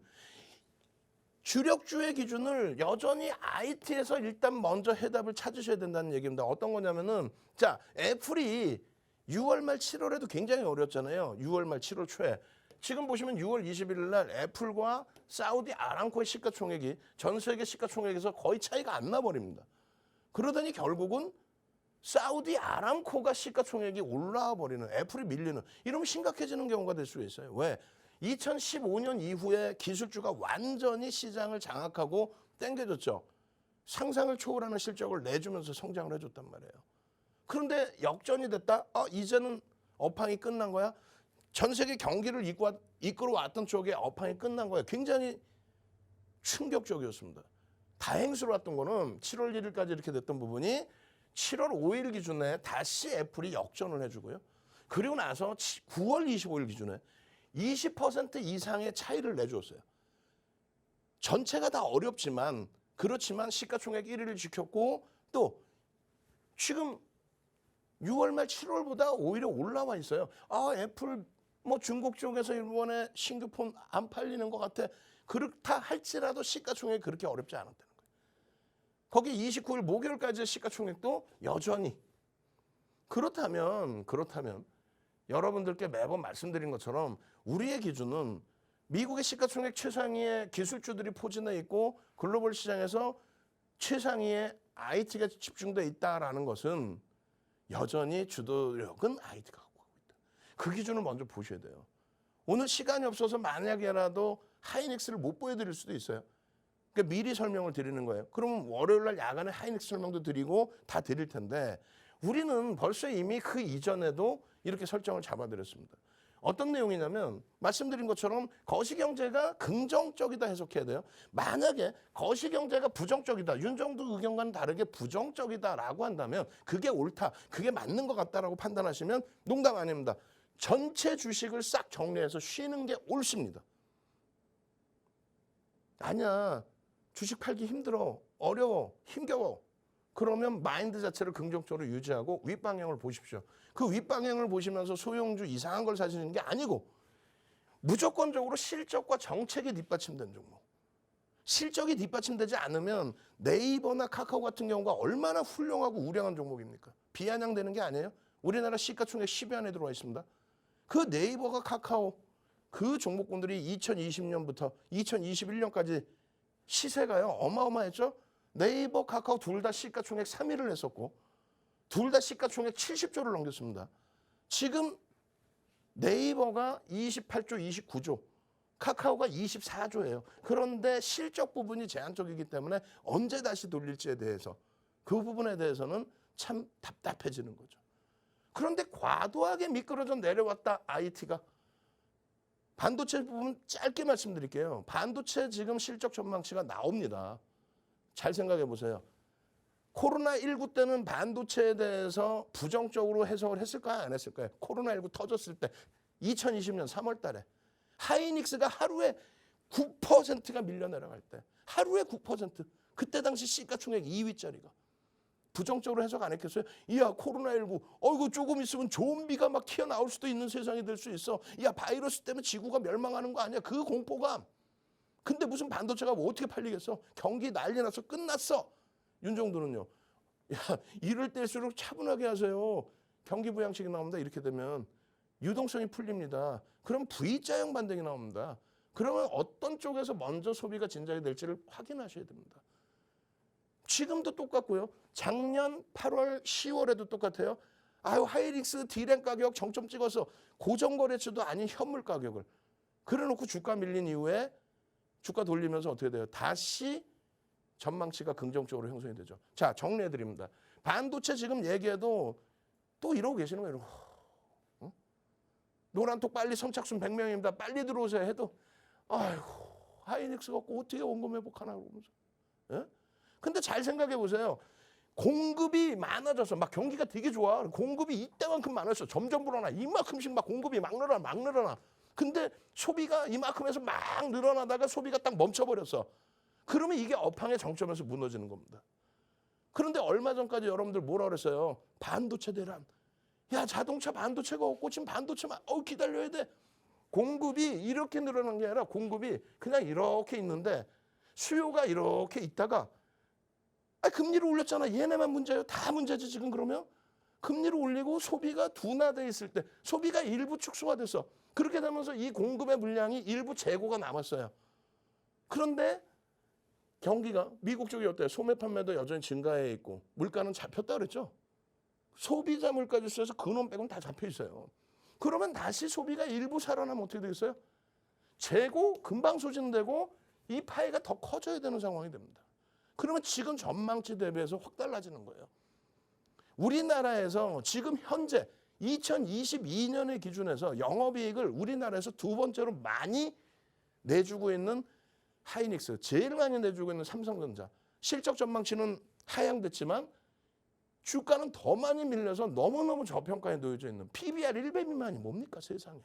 주력주의 기준을 여전히 IT에서 일단 먼저 해답을 찾으셔야 된다는 얘기입니다. 어떤 거냐면은 자, 애플이 6월 말 7월에도 굉장히 어렵잖아요. 6월 말 7월 초에. 지금 보시면 6월 21일 날 애플과 사우디 아람코의 시가총액이 전 세계 시가총액에서 거의 차이가 안 나버립니다. 그러더니 결국은 사우디 아람코가 시가총액이 올라와 버리는, 애플이 밀리는, 이러면 심각해지는 경우가 될 수가 있어요. 왜? 2015년 이후에 기술주가 완전히 시장을 장악하고 땡겨줬죠. 상상을 초월하는 실적을 내주면서 성장을 해줬단 말이에요. 그런데 역전이 됐다? 이제는 업황이 끝난 거야? 전 세계 경기를 이끌어왔던 쪽에 업황이 끝난 거예요. 굉장히 충격적이었습니다. 다행스러웠던 거는 7월 1일까지 이렇게 됐던 부분이 7월 5일 기준에 다시 애플이 역전을 해주고요. 그리고 나서 9월 25일 기준에 20% 이상의 차이를 내줬어요. 전체가 다 어렵지만 그렇지만 시가총액 1위를 지켰고 또 지금 6월 말 7월보다 오히려 올라와 있어요. 애플 뭐 중국 쪽에서 이번에 신규 폰 안 팔리는 것 같아. 그렇다 할지라도 시가총액이 그렇게 어렵지 않았다는 거예요. 거기 29일 목요일까지의 시가총액도 여전히. 그렇다면 여러분들께 매번 말씀드린 것처럼 우리의 기준은 미국의 시가총액 최상위의 기술주들이 포진해 있고 글로벌 시장에서 최상위의 IT가 집중돼 있다라는 것은 여전히 주도력은 IT가 갖고 가고 있다. 그 기준을 먼저 보셔야 돼요. 오늘 시간이 없어서 만약에라도 하이닉스를 못 보여드릴 수도 있어요. 그러니까 미리 설명을 드리는 거예요. 그러면 월요일 날 야간에 하이닉스 설명도 드리고 다 드릴 텐데 우리는 벌써 이미 그 이전에도 이렇게 설정을 잡아드렸습니다. 어떤 내용이냐면 말씀드린 것처럼 거시경제가 긍정적이다 해석해야 돼요. 만약에 거시경제가 부정적이다, 윤정두 의견과는 다르게 부정적이다라고 한다면 그게 옳다, 그게 맞는 것 같다라고 판단하시면 농담 아닙니다. 전체 주식을 싹 정리해서 쉬는 게 옳습니다. 아니야, 주식 팔기 힘들어, 어려워, 힘겨워. 그러면 마인드 자체를 긍정적으로 유지하고 윗방향을 보십시오. 그 윗방향을 보시면서 소형주 이상한 걸 사시는 게 아니고 무조건적으로 실적과 정책이 뒷받침된 종목. 실적이 뒷받침되지 않으면 네이버나 카카오 같은 경우가 얼마나 훌륭하고 우량한 종목입니까? 비아냥되는 게 아니에요. 우리나라 시가총액 10위 안에 들어와 있습니다. 그 네이버가 카카오 그 종목군들이 2020년부터 2021년까지 시세가요 어마어마했죠. 네이버, 카카오 둘 다 시가총액 3위를 했었고 둘 다 시가총액 70조를 넘겼습니다. 지금 네이버가 28조, 29조, 카카오가 24조예요. 그런데 실적 부분이 제한적이기 때문에 언제 다시 돌릴지에 대해서 그 부분에 대해서는 참 답답해지는 거죠. 그런데 과도하게 미끄러져 내려왔다 IT가. 반도체 부분 짧게 말씀드릴게요. 반도체 지금 실적 전망치가 나옵니다. 잘 생각해 보세요. 코로나19 때는 반도체에 대해서 부정적으로 해석을 했을까요? 안 했을까요? 코로나19 터졌을 때 2020년 3월 달에 하이닉스가 하루에 9%가 밀려 내려갈 때 하루에 9%. 그때 당시 시가총액 2위짜리가. 부정적으로 해석 안 했겠어요? 이야 코로나19 이거 조금 있으면 좀비가 막 튀어나올 수도 있는 세상이 될 수 있어. 야 바이러스 때문에 지구가 멸망하는 거 아니야. 그 공포감. 근데 무슨 반도체가 뭐 어떻게 팔리겠어? 경기 난리 났어. 끝났어. 윤정도는요. 야 이럴 때일수록 차분하게 하세요. 경기 부양책이 나옵니다. 이렇게 되면 유동성이 풀립니다. 그럼 V자형 반등이 나옵니다. 그러면 어떤 쪽에서 먼저 소비가 진작이 될지를 확인하셔야 됩니다. 지금도 똑같고요. 작년 8월, 10월에도 똑같아요. 하이닉스 D램 가격 정점 찍어서 고정거래처도 아닌 현물 가격을 그래놓고 주가 밀린 이후에 주가 돌리면서 어떻게 돼요? 다시 전망치가 긍정적으로 형성이 되죠. 자, 정리해드립니다. 반도체 지금 얘기해도 또 이러고 계시는 거예요. 어? 노란톡 빨리 선착순 100명입니다. 빨리 들어오세요 해도 아이고 하이닉스 갖고 어떻게 원금 회복하나 그러면서. 예? 근데 잘 생각해 보세요. 공급이 많아져서 막 경기가 되게 좋아. 공급이 이때만큼 많았어. 점점 불어나. 이만큼씩 막 공급이 막 늘어나. 근데 소비가 이만큼에서 막 늘어나다가 소비가 딱 멈춰버렸어. 그러면 이게 업황의 정점에서 무너지는 겁니다. 그런데 얼마 전까지 여러분들 뭐라 그랬어요? 반도체 대란. 야 자동차 반도체가 없고 지금 반도체만 기다려야 돼. 공급이 이렇게 늘어난 게 아니라 공급이 그냥 이렇게 있는데 수요가 이렇게 있다가 금리를 올렸잖아. 얘네만 문제예요. 다 문제지 지금 그러면. 금리를 올리고 소비가 둔화돼 있을 때 소비가 일부 축소가 됐어. 그렇게 되면서 이 공급의 물량이 일부 재고가 남았어요. 그런데 경기가 미국 쪽이 어때요? 소매 판매도 여전히 증가해 있고 물가는 잡혔다 그랬죠. 소비자 물가 지수에서 근원 빼고는 다 잡혀 있어요. 그러면 다시 소비가 일부 살아나면 어떻게 되겠어요? 재고 금방 소진되고 이 파이가 더 커져야 되는 상황이 됩니다. 그러면 지금 전망치 대비해서 확 달라지는 거예요. 우리나라에서 지금 현재 2022년의 기준에서 영업이익을 우리나라에서 두 번째로 많이 내주고 있는 하이닉스, 제일 많이 내주고 있는 삼성전자. 실적 전망치는 하향됐지만 주가는 더 많이 밀려서 너무너무 저평가에 놓여져 있는 PBR 1배 미만이 뭡니까 세상에.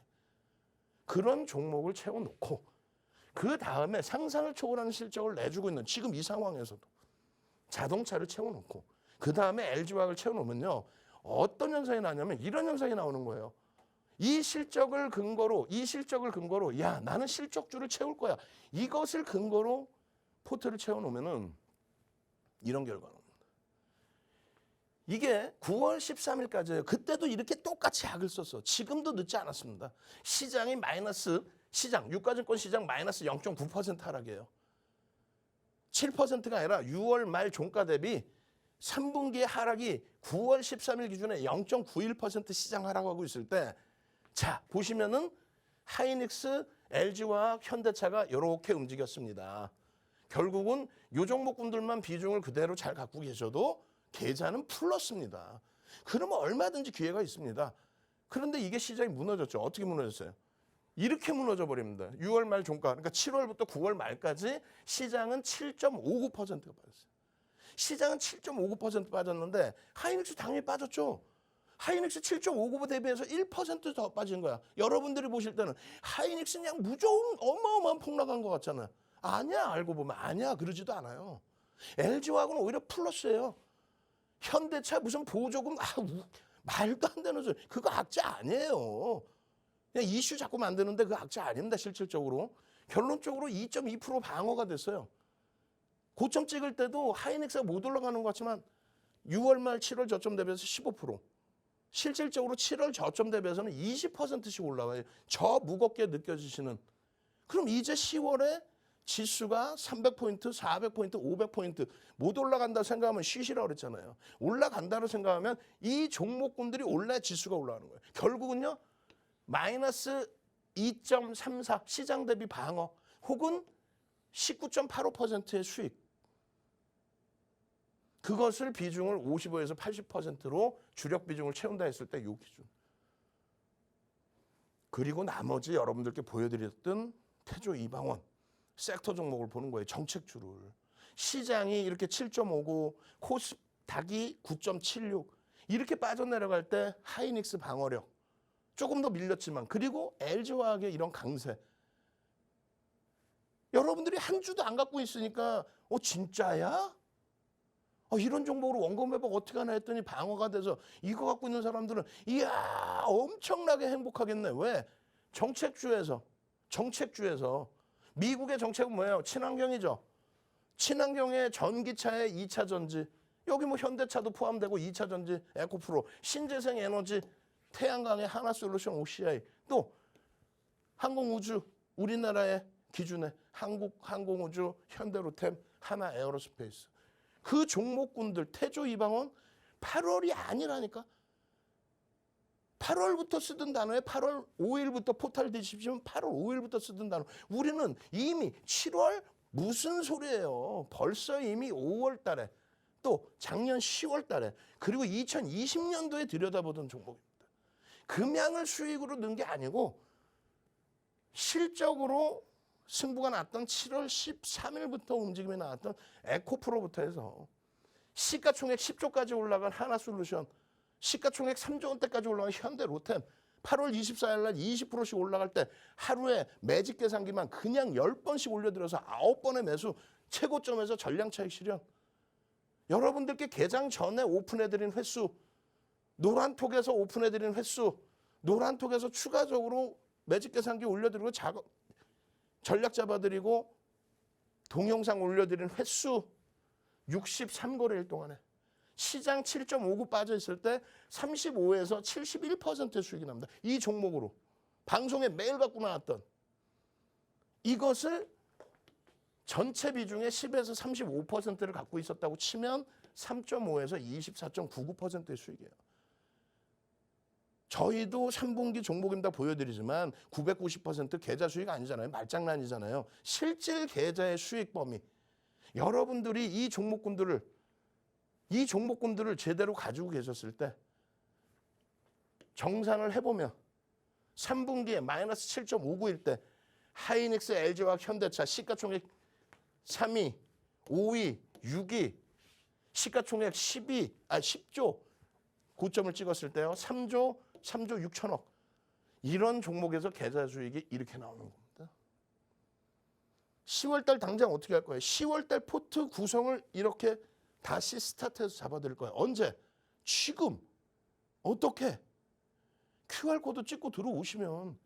그런 종목을 채워놓고 그 다음에 상상을 초월하는 실적을 내주고 있는 지금 이 상황에서도 자동차를 채워놓고 그 다음에 LG화학을 채워놓으면요. 어떤 현상이 나냐면 이런 현상이 나오는 거예요. 이 실적을 근거로 야 나는 실적주를 채울 거야. 이것을 근거로 포트를 채워놓으면은 이런 결과가 옵니다. 이게 9월 13일까지예요. 그때도 이렇게 똑같이 약을 썼어. 지금도 늦지 않았습니다. 시장이 유가증권 시장 마이너스 0.9% 하락이에요. 7%가 아니라 6월 말 종가 대비 3분기의 하락이 9월 13일 기준에 0.91% 시장 하락하고 있을 때 자, 보시면은 하이닉스, LG화학, 현대차가 이렇게 움직였습니다. 결국은 요 종목군들만 비중을 그대로 잘 갖고 계셔도 계좌는 풀렀습니다. 그러면 얼마든지 기회가 있습니다. 그런데 이게 시장이 무너졌죠. 어떻게 무너졌어요? 이렇게 무너져 버립니다. 6월 말 종가, 그러니까 7월부터 9월 말까지 시장은 7.59%가 빠졌어요. 시장은 7.59% 빠졌는데 하이닉스 당연히 빠졌죠. 하이닉스 7.59% 대비해서 1% 더 빠진 거야. 여러분들이 보실 때는 하이닉스 그냥 무조건 어마어마한 폭락한 것 같잖아요. 아니야, 알고 보면 아니야, 그러지도 않아요. LG화학은 오히려 플러스예요. 현대차 무슨 보조금 말도 안 되는 소리. 그거 악재 아니에요. 그냥 이슈 자꾸 만드는데 그 악재 아닙니다. 실질적으로. 결론적으로 2.2% 방어가 됐어요. 고점 찍을 때도 하이닉스가 못 올라가는 것 같지만 6월 말 7월 저점 대비해서 15%. 실질적으로 7월 저점 대비해서는 20%씩 올라와요. 저 무겁게 느껴지시는. 그럼 이제 10월에 지수가 300포인트, 400포인트, 500포인트 못 올라간다 생각하면 쉬시라고 그랬잖아요. 올라간다고 생각하면 이 종목군들이 올라야 지수가 올라가는 거예요. 결국은요. 마이너스 2.34 시장 대비 방어 혹은 19.85%의 수익. 그것을 비중을 55에서 80%로 주력 비중을 채운다 했을 때 이 기준. 그리고 나머지 여러분들께 보여드렸던 태조 이방원 섹터 종목을 보는 거예요. 정책주를. 시장이 이렇게 7.59, 코스닥이 9.76 이렇게 빠져내려갈 때 하이닉스 방어력 조금 더 밀렸지만 그리고 LG화학의 이런 강세. 여러분들이 한 주도 안 갖고 있으니까 진짜야? 이런 종목으로 원금 회복 어떻게 하나 했더니 방어가 돼서 이거 갖고 있는 사람들은 이야 엄청나게 행복하겠네. 왜? 정책주에서 미국의 정책은 뭐예요? 친환경이죠. 친환경의 전기차의 2차 전지 여기 뭐 현대차도 포함되고 2차 전지 에코프로 신재생 에너지 태양광의 하나솔루션 OCI 또 항공우주 우리나라의 기준에 한국항공우주 현대로템 하나에어로스페이스 그 종목군들 태조 이방원 8월이 아니라니까. 8월부터 쓰던 단어에 8월 5일부터 포탈 뒤집으면 8월 5일부터 쓰던 단어. 우리는 이미 7월 무슨 소리예요. 벌써 이미 5월 달에 또 작년 10월 달에 그리고 2020년도에 들여다보던 종목입니다. 금양을 수익으로 넣은 게 아니고 실적으로 승부가 났던 7월 13일부터 움직임이 나왔던 에코프로부터 해서 시가총액 10조까지 올라간 하나솔루션, 시가총액 3조 원대까지 올라간 현대로템, 8월 24일 날 20%씩 올라갈 때 하루에 매직 계산기만 그냥 10번씩 올려들어서 9번의 매수, 최고점에서 전량차익 실현. 여러분들께 개장 전에 오픈해드린 횟수, 노란톡에서 오픈해드린 횟수, 노란톡에서 추가적으로 매직 계산기 올려드리고 전략 잡아드리고 동영상 올려드린 횟수 63거래일 동안에 시장 7.59 빠져있을 때 35에서 71%의 수익이 납니다. 이 종목으로 방송에 매일 갖고 나왔던 이것을 전체 비중의 10에서 35%를 갖고 있었다고 치면 3.5에서 24.99%의 수익이에요. 저희도 3분기 종목입니다 보여드리지만 990% 계좌 수익 아니잖아요. 말장난이잖아요. 실질 계좌의 수익 범위. 여러분들이 이 종목군들을 제대로 가지고 계셨을 때 정산을 해보면 3분기에 마이너스 7.59일 때 하이닉스, LG화학, 현대차 시가총액 3위, 5위, 6위 시가총액 10조 고점을 찍었을 때요. 3조 6천억. 이런 종목에서 계좌 수익이 이렇게 나오는 겁니다. 10월달 당장 어떻게 할 거예요? 10월달 포트 구성을 이렇게 다시 스타트해서 잡아드릴 거예요. 언제? 지금. 어떻게? QR코드 찍고 들어오시면.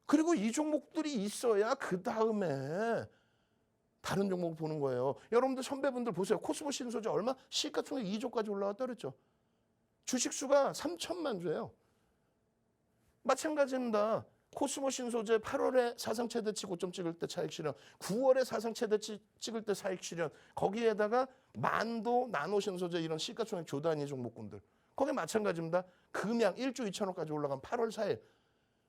그리고 이 종목들이 있어야 그 다음에 다른 종목 보는 거예요. 여러분들 선배분들 보세요. 코스모 신소재 얼마? 시가총액 2조까지 올라왔다 그랬죠. 주식수가 3천만 주예요. 마찬가지입니다. 코스모 신소재 8월에 사상 최대치 고점 찍을 때 차익 실현, 9월에 사상 최대치 찍을 때 차익 실현, 거기에다가 만도, 나노 신소재 이런 시가총액 조단위 종목군들. 거기 마찬가지입니다. 금양 1조 2천억까지 올라간 8월 4일.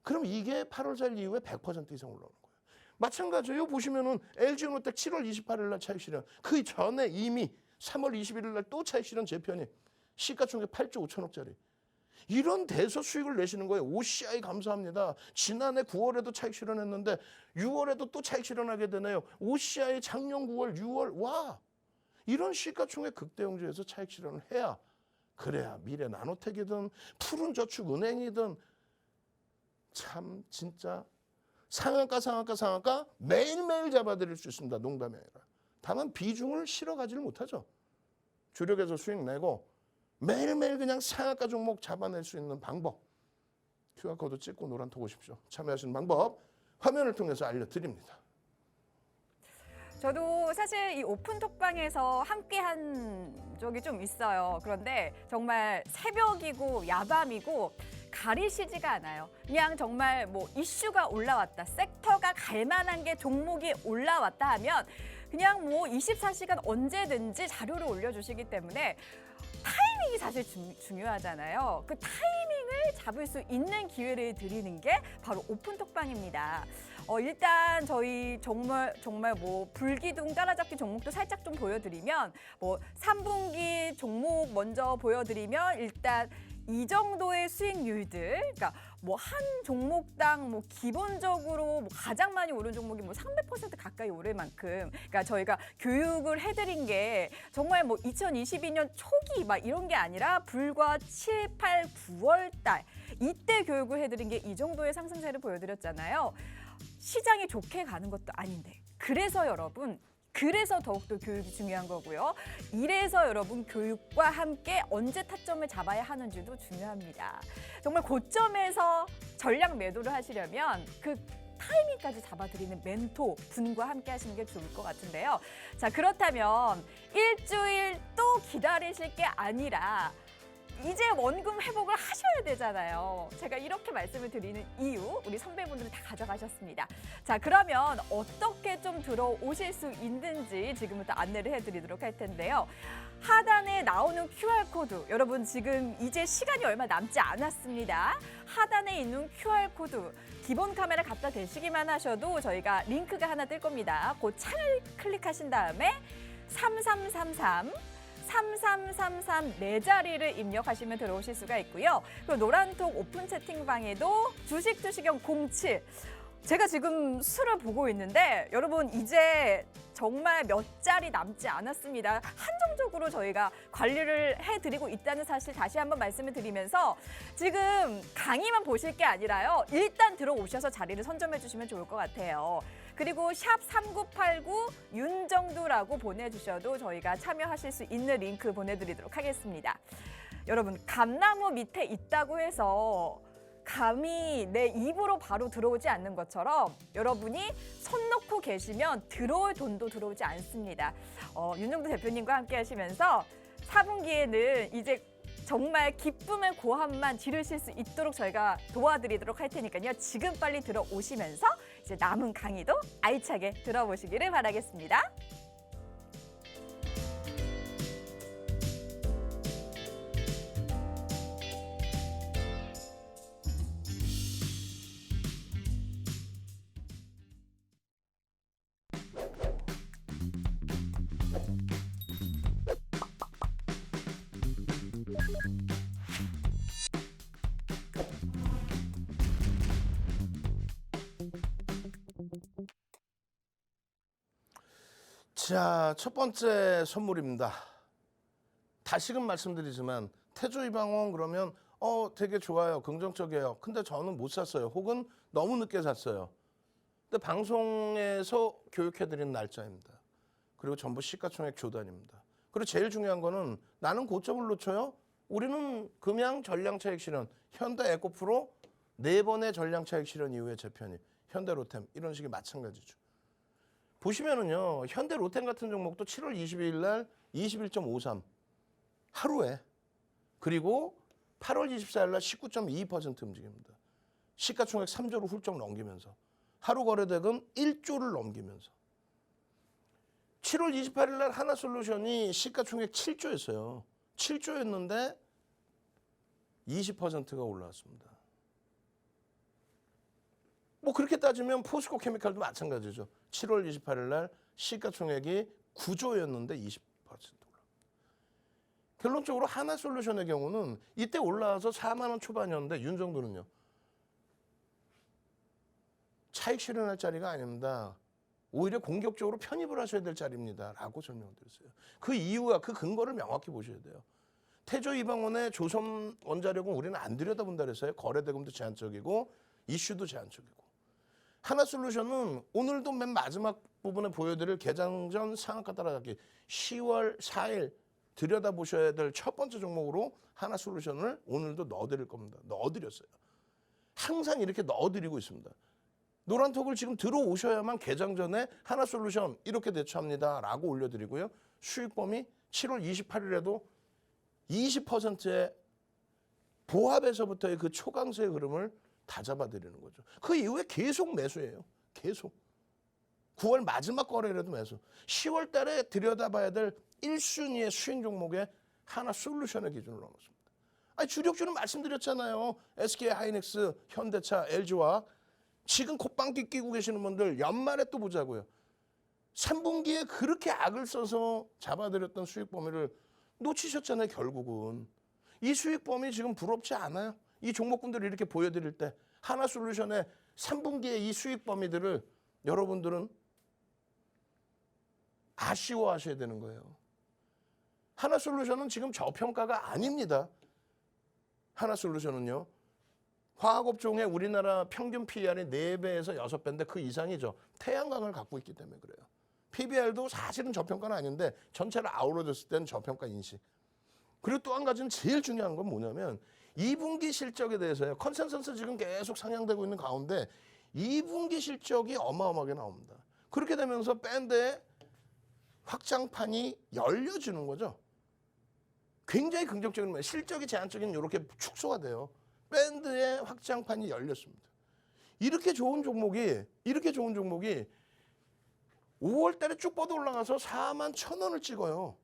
그럼 이게 8월 4일 이후에 100% 이상 올라오는 거예요. 마찬가지예요. 보시면은 LG노텍 7월 28일 날 차익 실현. 그 전에 이미 3월 21일 날 또 차익 실현 재편이 시가총액 8조 5천억짜리. 이런 데서 수익을 내시는 거예요. OCI 감사합니다. 지난해 9월에도 차익 실현했는데 6월에도 또 차익 실현하게 되네요. OCI 작년 9월, 6월 와 이런 시가총액 극대형주에서 차익 실현을 해야 그래야 미래 나노텍이든 푸른저축은행이든 참 진짜 상한가 매일매일 잡아드릴 수 있습니다. 농담이 아니라. 다만 비중을 실어가지를 못하죠. 주력에서 수익 내고 매일매일 그냥 상한가 종목 잡아낼 수 있는 방법. QR코드 찍고 노란톡 오십시오. 참여하시는 방법 화면을 통해서 알려드립니다. 저도 사실 이 오픈톡방에서 함께한 적이 좀 있어요. 그런데 정말 새벽이고 야밤이고 가리시지가 않아요. 그냥 정말 뭐 이슈가 올라왔다, 섹터가 갈 만한 게 종목이 올라왔다 하면 그냥 뭐 24시간 언제든지 자료를 올려주시기 때문에 타이밍이 사실 중요하잖아요. 그 타이밍 수익을 잡을 수 있는 기회를 드리는 게 바로 오픈톡방입니다. 일단 저희 정말 뭐 불기둥 따라잡기 종목도 살짝 좀 보여드리면 뭐 3분기 종목 먼저 보여드리면 일단 이 정도의 수익률들, 그러니까 뭐 한 종목당 뭐 기본적으로 뭐 가장 많이 오른 종목이 뭐 300% 가까이 오를 만큼, 그러니까 저희가 교육을 해드린 게 정말 뭐 2022년 초기 막 이런 게 아니라 불과 7, 8, 9월 달 이때 교육을 해드린 게 이 정도의 상승세를 보여드렸잖아요. 시장이 좋게 가는 것도 아닌데, 그래서 여러분, 그래서 더욱더 교육이 중요한 거고요. 이래서 여러분 교육과 함께 언제 타점을 잡아야 하는지도 중요합니다. 정말 고점에서 전략 매도를 하시려면 그 타이밍까지 잡아드리는 멘토 분과 함께 하시는 게 좋을 것 같은데요. 자, 그렇다면 일주일 또 기다리실 게 아니라 이제 원금 회복을 하셔야 되잖아요. 제가 이렇게 말씀을 드리는 이유, 우리 선배분들이 다 가져가셨습니다. 자, 그러면 어떻게 좀 들어오실 수 있는지 지금부터 안내를 해드리도록 할 텐데요. 하단에 나오는 QR코드, 여러분 지금 이제 시간이 얼마 남지 않았습니다. 하단에 있는 QR코드, 기본 카메라 갖다 대시기만 하셔도 저희가 링크가 하나 뜰 겁니다. 그 창을 클릭하신 다음에 3333 네 자리를 입력하시면 들어오실 수가 있고요. 그리고 노란톡 오픈 채팅방에도 주식투시경 07. 제가 지금 수를 보고 있는데 여러분 이제 정말 몇 자리 남지 않았습니다. 한정적으로 저희가 관리를 해드리고 있다는 사실 다시 한번 말씀을 드리면서 지금 강의만 보실 게 아니라요. 일단 들어오셔서 자리를 선점해 주시면 좋을 것 같아요. 그리고 샵 3989 윤정두라고 보내주셔도 저희가 참여하실 수 있는 링크 보내드리도록 하겠습니다. 여러분, 감나무 밑에 있다고 해서 감이 내 입으로 바로 들어오지 않는 것처럼 여러분이 손 놓고 계시면 들어올 돈도 들어오지 않습니다. 윤정두 대표님과 함께 하시면서 4분기에는 이제 정말 기쁨의 고함만 지르실 수 있도록 저희가 도와드리도록 할 테니까요. 지금 빨리 들어오시면서 이제 남은 강의도 알차게 들어보시기를 바라겠습니다. 자, 첫 번째 선물입니다. 다시금 말씀드리지만 태조이방원 그러면 되게 좋아요. 긍정적이에요. 근데 저는 못 샀어요. 혹은 너무 늦게 샀어요. 근데 방송에서 교육해드리는 날짜입니다. 그리고 전부 시가총액 조단입니다. 그리고 제일 중요한 거는 나는 고점을 놓쳐요. 우리는 금양 전량차익 실현, 현대 에코프로 4번의 전량차익 실현 이후에 재편입, 현대 로템 이런 식이 마찬가지죠. 보시면은요, 현대 로템 같은 종목도 7월 22일 날 21.53 하루에, 그리고 8월 24일 날 19.22% 움직입니다. 시가총액 3조를 훌쩍 넘기면서 하루 거래대금 1조를 넘기면서 7월 28일 날 하나솔루션이 시가총액 7조였어요. 7조였는데 20%가 올라왔습니다. 뭐 그렇게 따지면 포스코 케미칼도 마찬가지죠. 7월 28일 날 시가총액이 9조였는데 20% 올라. 결론적으로 하나솔루션의 경우는 이때 올라와서 4만 원 초반이었는데 윤정도는요. 차익 실현할 자리가 아닙니다. 오히려 공격적으로 편입을 하셔야 될 자리입니다. 라고 설명을 드렸어요. 그 이유와 그 근거를 명확히 보셔야 돼요. 태조이방원의 조선 원자력은 우리는 안 들여다본다 그랬어요. 거래대금도 제한적이고 이슈도 제한적이고. 하나솔루션은 오늘도 맨 마지막 부분에 보여드릴 개장 전 상한가 따라잡기 10월 4일 들여다보셔야 될 첫 번째 종목으로 하나솔루션을 오늘도 넣어드릴 겁니다. 넣어드렸어요. 항상 이렇게 넣어드리고 있습니다. 노란톡을 지금 들어오셔야만 개장 전에 하나솔루션 이렇게 대처합니다. 라고 올려드리고요. 수익범위 7월 28일에도 20%의 보합에서부터의 그 초강세의 흐름을 다 잡아드리는 거죠. 그 이후에 계속 매수예요. 계속. 9월 마지막 거래라도 매수. 10월 달에 들여다봐야 될 1순위의 수익 종목에 하나솔루션의 기준으로 넣었습니다. 아니 주력주는 말씀드렸잖아요. SK 하이닉스, 현대차, LG화학. 지금 콧방귀 끼고 계시는 분들 연말에 또 보자고요. 3분기에 그렇게 악을 써서 잡아들였던 수익 범위를 놓치셨잖아요. 결국은. 이 수익 범위 지금 부럽지 않아요? 이 종목군들을 이렇게 보여드릴 때 하나솔루션의 3분기의 이 수익 범위들을 여러분들은 아쉬워하셔야 되는 거예요. 하나솔루션은 지금 저평가가 아닙니다. 하나솔루션은요. 화학업종의 우리나라 평균 PER이 4배에서 6배인데 그 이상이죠. 태양광을 갖고 있기 때문에 그래요. PBR도 사실은 저평가는 아닌데 전체를 아우러졌을 때는 저평가 인식. 그리고 또 한 가지는 제일 중요한 건 뭐냐면 2분기 실적에 대해서요. 컨센서스 지금 계속 상향되고 있는 가운데 2분기 실적이 어마어마하게 나옵니다. 그렇게 되면서 밴드의 확장판이 열려지는 거죠. 굉장히 긍정적인 말. 실적이 제한적인 이렇게 축소가 돼요. 밴드의 확장판이 열렸습니다. 이렇게 좋은 종목이 5월 달에 쭉 뻗어 올라가서 41,000원을 찍어요.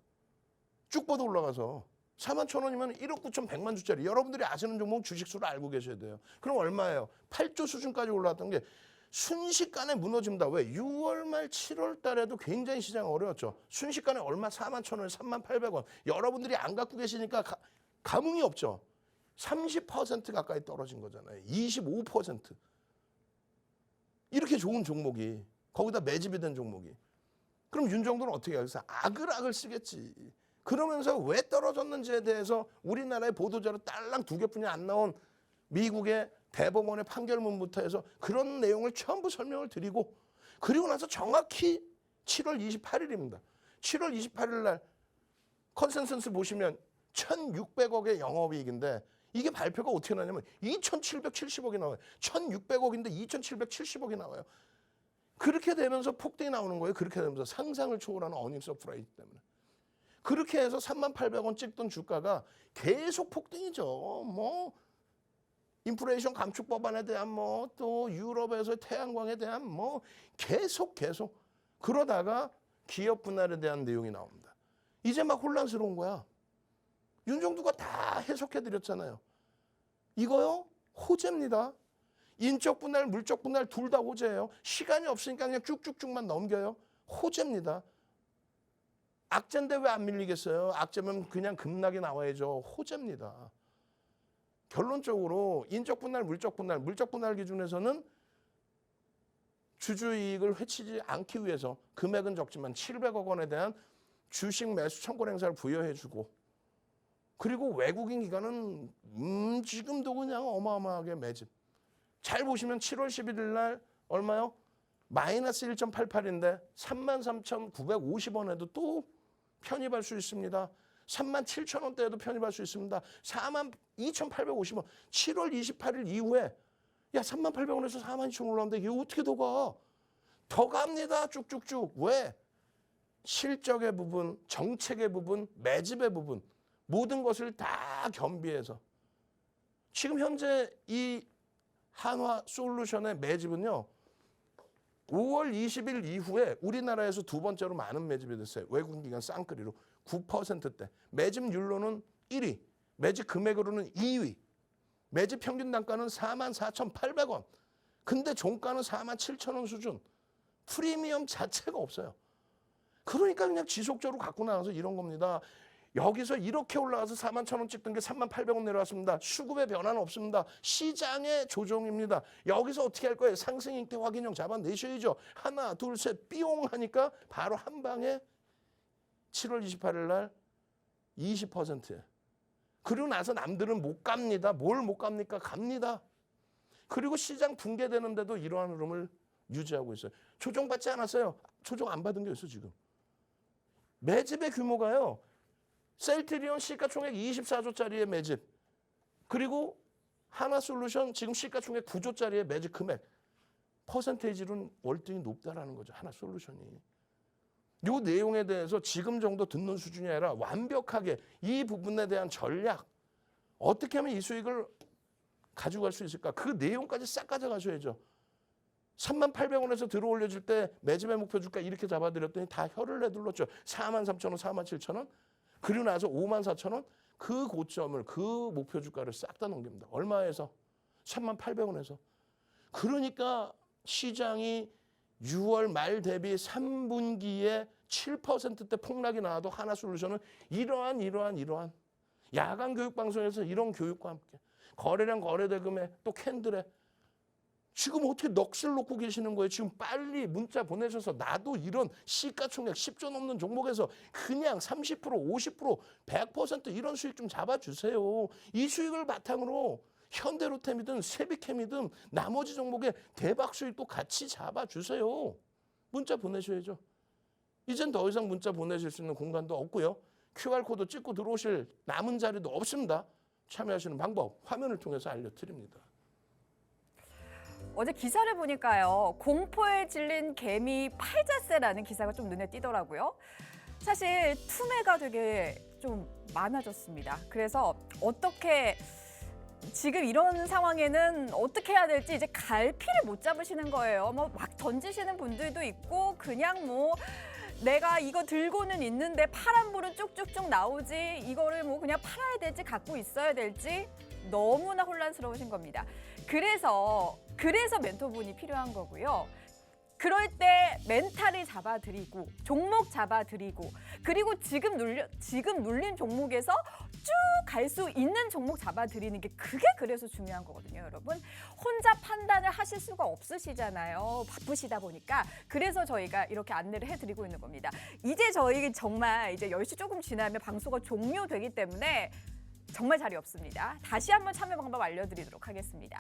쭉 뻗어 올라가서 41,000원이면 1억 9,100만 주짜리. 여러분들이 아시는 종목 주식수를 알고 계셔야 돼요. 그럼 얼마예요? 8조 수준까지 올라왔던 게 순식간에 무너집니다. 왜? 6월 말 7월 달에도 굉장히 시장 어려웠죠. 순식간에 얼마? 41,000원, 38,000원. 여러분들이 안 갖고 계시니까 감흥이 없죠. 30% 가까이 떨어진 거잖아요. 25%. 이렇게 좋은 종목이 거기다 매집이 된 종목이. 그럼 윤정도는 어떻게 하겠어? 악을 쓰겠지. 그러면서 왜 떨어졌는지에 대해서 우리나라의 보도자료 딸랑 2개뿐이 안 나온 미국의 대법원의 판결문부터 해서 그런 내용을 전부 설명을 드리고 그리고 나서 정확히 7월 28일입니다. 7월 28일 날 컨센서스 보시면 1,600억의 영업이익인데 이게 발표가 어떻게 나냐면 2,770억이 나와요. 1,600억인데 2,770억이 나와요. 그렇게 되면서 폭등이 나오는 거예요. 그렇게 되면서 상상을 초월하는 어닝 서프라이즈 때문에. 그렇게 해서 38,000원 찍던 주가가 계속 폭등이죠. 뭐 인플레이션 감축 법안에 대한 뭐 또 유럽에서 태양광에 대한 뭐 계속 그러다가 기업 분할에 대한 내용이 나옵니다. 이제 막 혼란스러운 거야. 윤정두가 다 해석해 드렸잖아요. 이거요? 호재입니다. 인적 분할, 물적 분할 둘 다 호재예요. 시간이 없으니까 그냥 쭉쭉쭉만 넘겨요. 호재입니다. 악재인데 왜 안 밀리겠어요? 악재면 그냥 급락이 나와야죠. 호재입니다. 결론적으로 인적 분할, 물적 분할 기준에서는 주주이익을 회치지 않기 위해서 금액은 적지만 700억 원에 대한 주식 매수 청구 행사를 부여해주고 그리고 외국인 기관은 지금도 그냥 어마어마하게 매집. 잘 보시면 7월 11일 날 얼마요? 마이너스 1.88인데 33,950원에도 또 편입할 수 있습니다. 37,000원대에도 편입할 수 있습니다. 42,850원. 7월 28일 이후에 야 38,000원에서 42,000원 올라오는데 이게 어떻게 더 가? 더 갑니다. 쭉쭉쭉. 왜? 실적의 부분, 정책의 부분, 매집의 부분 모든 것을 다 겸비해서 지금 현재 이 한화솔루션의 매집은요. 5월 20일 이후에 우리나라에서 두 번째로 많은 매집이 됐어요. 외국인 기관 쌍끌이로 9%대. 매집률로는 1위, 매집 금액으로는 2위. 매집 평균 단가는 44,800원. 근데 종가는 47,000원 수준. 프리미엄 자체가 없어요. 그러니까 그냥 지속적으로 갖고 나가서 이런 겁니다. 여기서 이렇게 올라가서 41,000원 찍던 게 38,000원 내려왔습니다. 수급의 변화는 없습니다. 시장의 조정입니다. 여기서 어떻게 할 거예요? 상승 형태 확인형 잡아내셔야죠. 하나, 둘, 셋, 삐용 하니까 바로 한 방에 7월 28일 날 20%. 그리고 나서 남들은 못 갑니다. 뭘 못 갑니까? 갑니다. 그리고 시장 붕괴되는데도 이러한 흐름을 유지하고 있어요. 조정받지 않았어요. 조정 안 받은 게 있어 지금. 매집의 규모가요. 셀트리온 시가총액 24조짜리의 매집. 그리고 하나솔루션 지금 시가총액 9조짜리의 매집 금액. 퍼센테이지로는 월등히 높다라는 거죠. 하나솔루션이. 이 내용에 대해서 지금 정도 듣는 수준이 아니라 완벽하게 이 부분에 대한 전략. 어떻게 하면 이 수익을 가져갈 수 있을까? 그 내용까지 싹 가져가셔야죠. 38,000원에서 들어 올려줄 때 매집의 목표 주가 이렇게 잡아드렸더니 다 혀를 내둘렀죠. 43,000원, 47,000원. 그리고 나서 54,000원. 그 고점을 그 목표 주가를 싹 다 넘깁니다. 얼마에서? 38,000원에서. 그러니까 시장이 6월 말 대비 3분기에 7%대 폭락이 나와도 하나솔루션은 이러한 야간 교육 방송에서 이런 교육과 함께 거래량 거래대금에 또 캔들에 지금 어떻게 넋을 놓고 계시는 거예요? 지금 빨리 문자 보내셔서 나도 이런 시가총액 10조 넘는 종목에서 그냥 30%, 50%, 100% 이런 수익 좀 잡아주세요. 이 수익을 바탕으로 현대로템이든 세비캠이든 나머지 종목에 대박 수익도 같이 잡아주세요. 문자 보내셔야죠. 이젠 더 이상 문자 보내실 수 있는 공간도 없고요. QR코드 찍고 들어오실 남은 자리도 없습니다. 참여하시는 방법 화면을 통해서 알려드립니다. 어제 기사를 보니까요. 공포에 질린 개미 팔자세라는 기사가 좀 눈에 띄더라고요. 사실 투매가 되게 좀 많아졌습니다. 그래서 어떻게 지금 이런 상황에는 어떻게 해야 될지 이제 갈피를 못 잡으시는 거예요. 뭐 막 던지시는 분들도 있고 그냥 뭐 내가 이거 들고는 있는데 파란불은 쭉쭉쭉 나오지 이거를 뭐 그냥 팔아야 될지 갖고 있어야 될지 너무나 혼란스러우신 겁니다. 그래서 멘토분이 필요한 거고요. 그럴 때 멘탈을 잡아드리고 종목 잡아드리고 그리고 지금 눌린 종목에서 쭉 갈 수 있는 종목 잡아드리는 게 그게 그래서 중요한 거거든요, 여러분. 혼자 판단을 하실 수가 없으시잖아요. 바쁘시다 보니까. 그래서 저희가 이렇게 안내를 해드리고 있는 겁니다. 이제 저희 정말 이제 10시 조금 지나면 방송가 종료되기 때문에 정말 자리 없습니다. 다시 한번 참여 방법 알려드리도록 하겠습니다.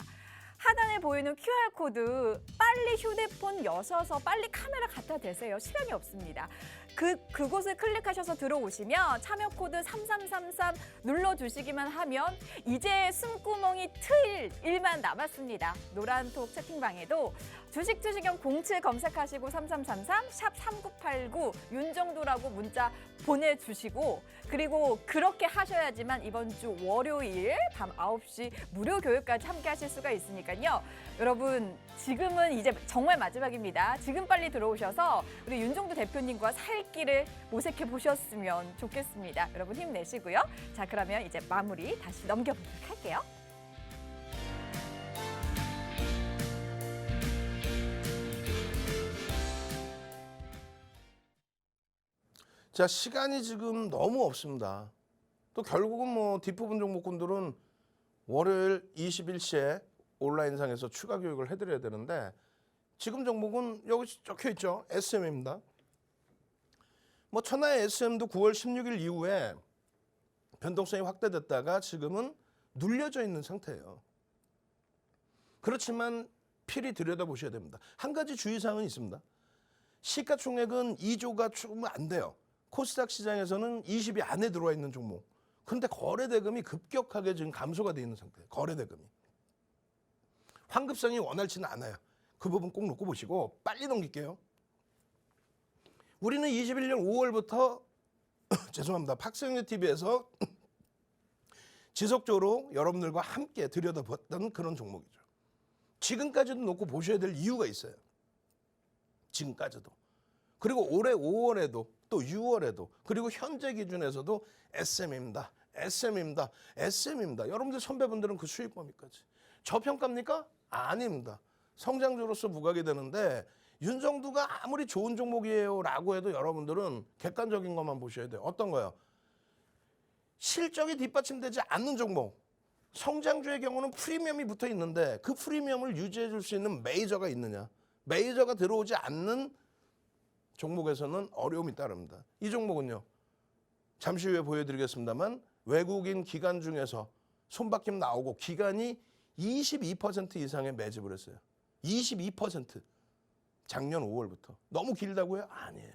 하단에 보이는 QR코드 빨리 휴대폰 여셔서 빨리 카메라 갖다 대세요. 시간이 없습니다. 그곳을 클릭하셔서 들어오시면 참여 코드 3333 눌러주시기만 하면 이제 숨구멍이 트일 일만 남았습니다. 노란톡 채팅방에도 주식투시경 07 검색하시고 3333 샵 3989 윤정도라고 문자 보내주시고 그리고 그렇게 하셔야지만 이번 주 월요일 밤 9시 무료 교육까지 함께 하실 수가 있으니까요. 여러분 지금은 이제 정말 마지막입니다. 지금 빨리 들어오셔서 우리 윤정도 대표님과 살 길을 모색해 보셨으면 좋겠습니다. 여러분 힘내시고요. 자, 그러면 이제 마무리 다시 넘겨보도록 할게요. 자, 시간이 지금 너무 없습니다. 또 결국은 뭐 뒷부분 종목군들은 월요일 21시에 온라인상에서 추가 교육을 해드려야 되는데 지금 종목은 여기 적혀 있죠. SM입니다. 뭐 천하의 SM도 9월 16일 이후에 변동성이 확대됐다가 지금은 눌려져 있는 상태예요. 그렇지만 필히 들여다보셔야 됩니다. 한 가지 주의사항은 있습니다. 시가총액은 2조가 조금 안 돼요. 코스닥 시장에서는 20위 안에 들어와 있는 종목. 그런데 거래대금이 급격하게 지금 감소가 되어 있는 상태예요. 거래대금이. 환급성이 원활치는 않아요. 그 부분 꼭 놓고 보시고 빨리 넘길게요. 우리는 21년 5월부터 죄송합니다. 박성유 TV에서 지속적으로 여러분들과 함께 들여다봤던 그런 종목이죠. 지금까지도 놓고 보셔야 될 이유가 있어요. 지금까지도. 그리고 올해 5월에도 또 6월에도 그리고 현재 기준에서도 SM입니다. SM입니다. SM입니다. 여러분들 선배분들은 그 수익 범위까지. 저평가입니까? 아닙니다. 성장주로서 부각이 되는데 윤정도가 아무리 좋은 종목이에요 라고 해도 여러분들은 객관적인 것만 보셔야 돼요. 어떤 거요? 실적이 뒷받침되지 않는 종목. 성장주의 경우는 프리미엄이 붙어 있는데 그 프리미엄을 유지해 줄 수 있는 메이저가 있느냐. 메이저가 들어오지 않는 종목에서는 어려움이 따릅니다. 이 종목은요. 잠시 후에 보여드리겠습니다만 외국인 기관 중에서 손바뀜 나오고 기관이 22% 이상의 매집을 했어요. 22%. 작년 5월부터. 너무 길다고요? 아니에요.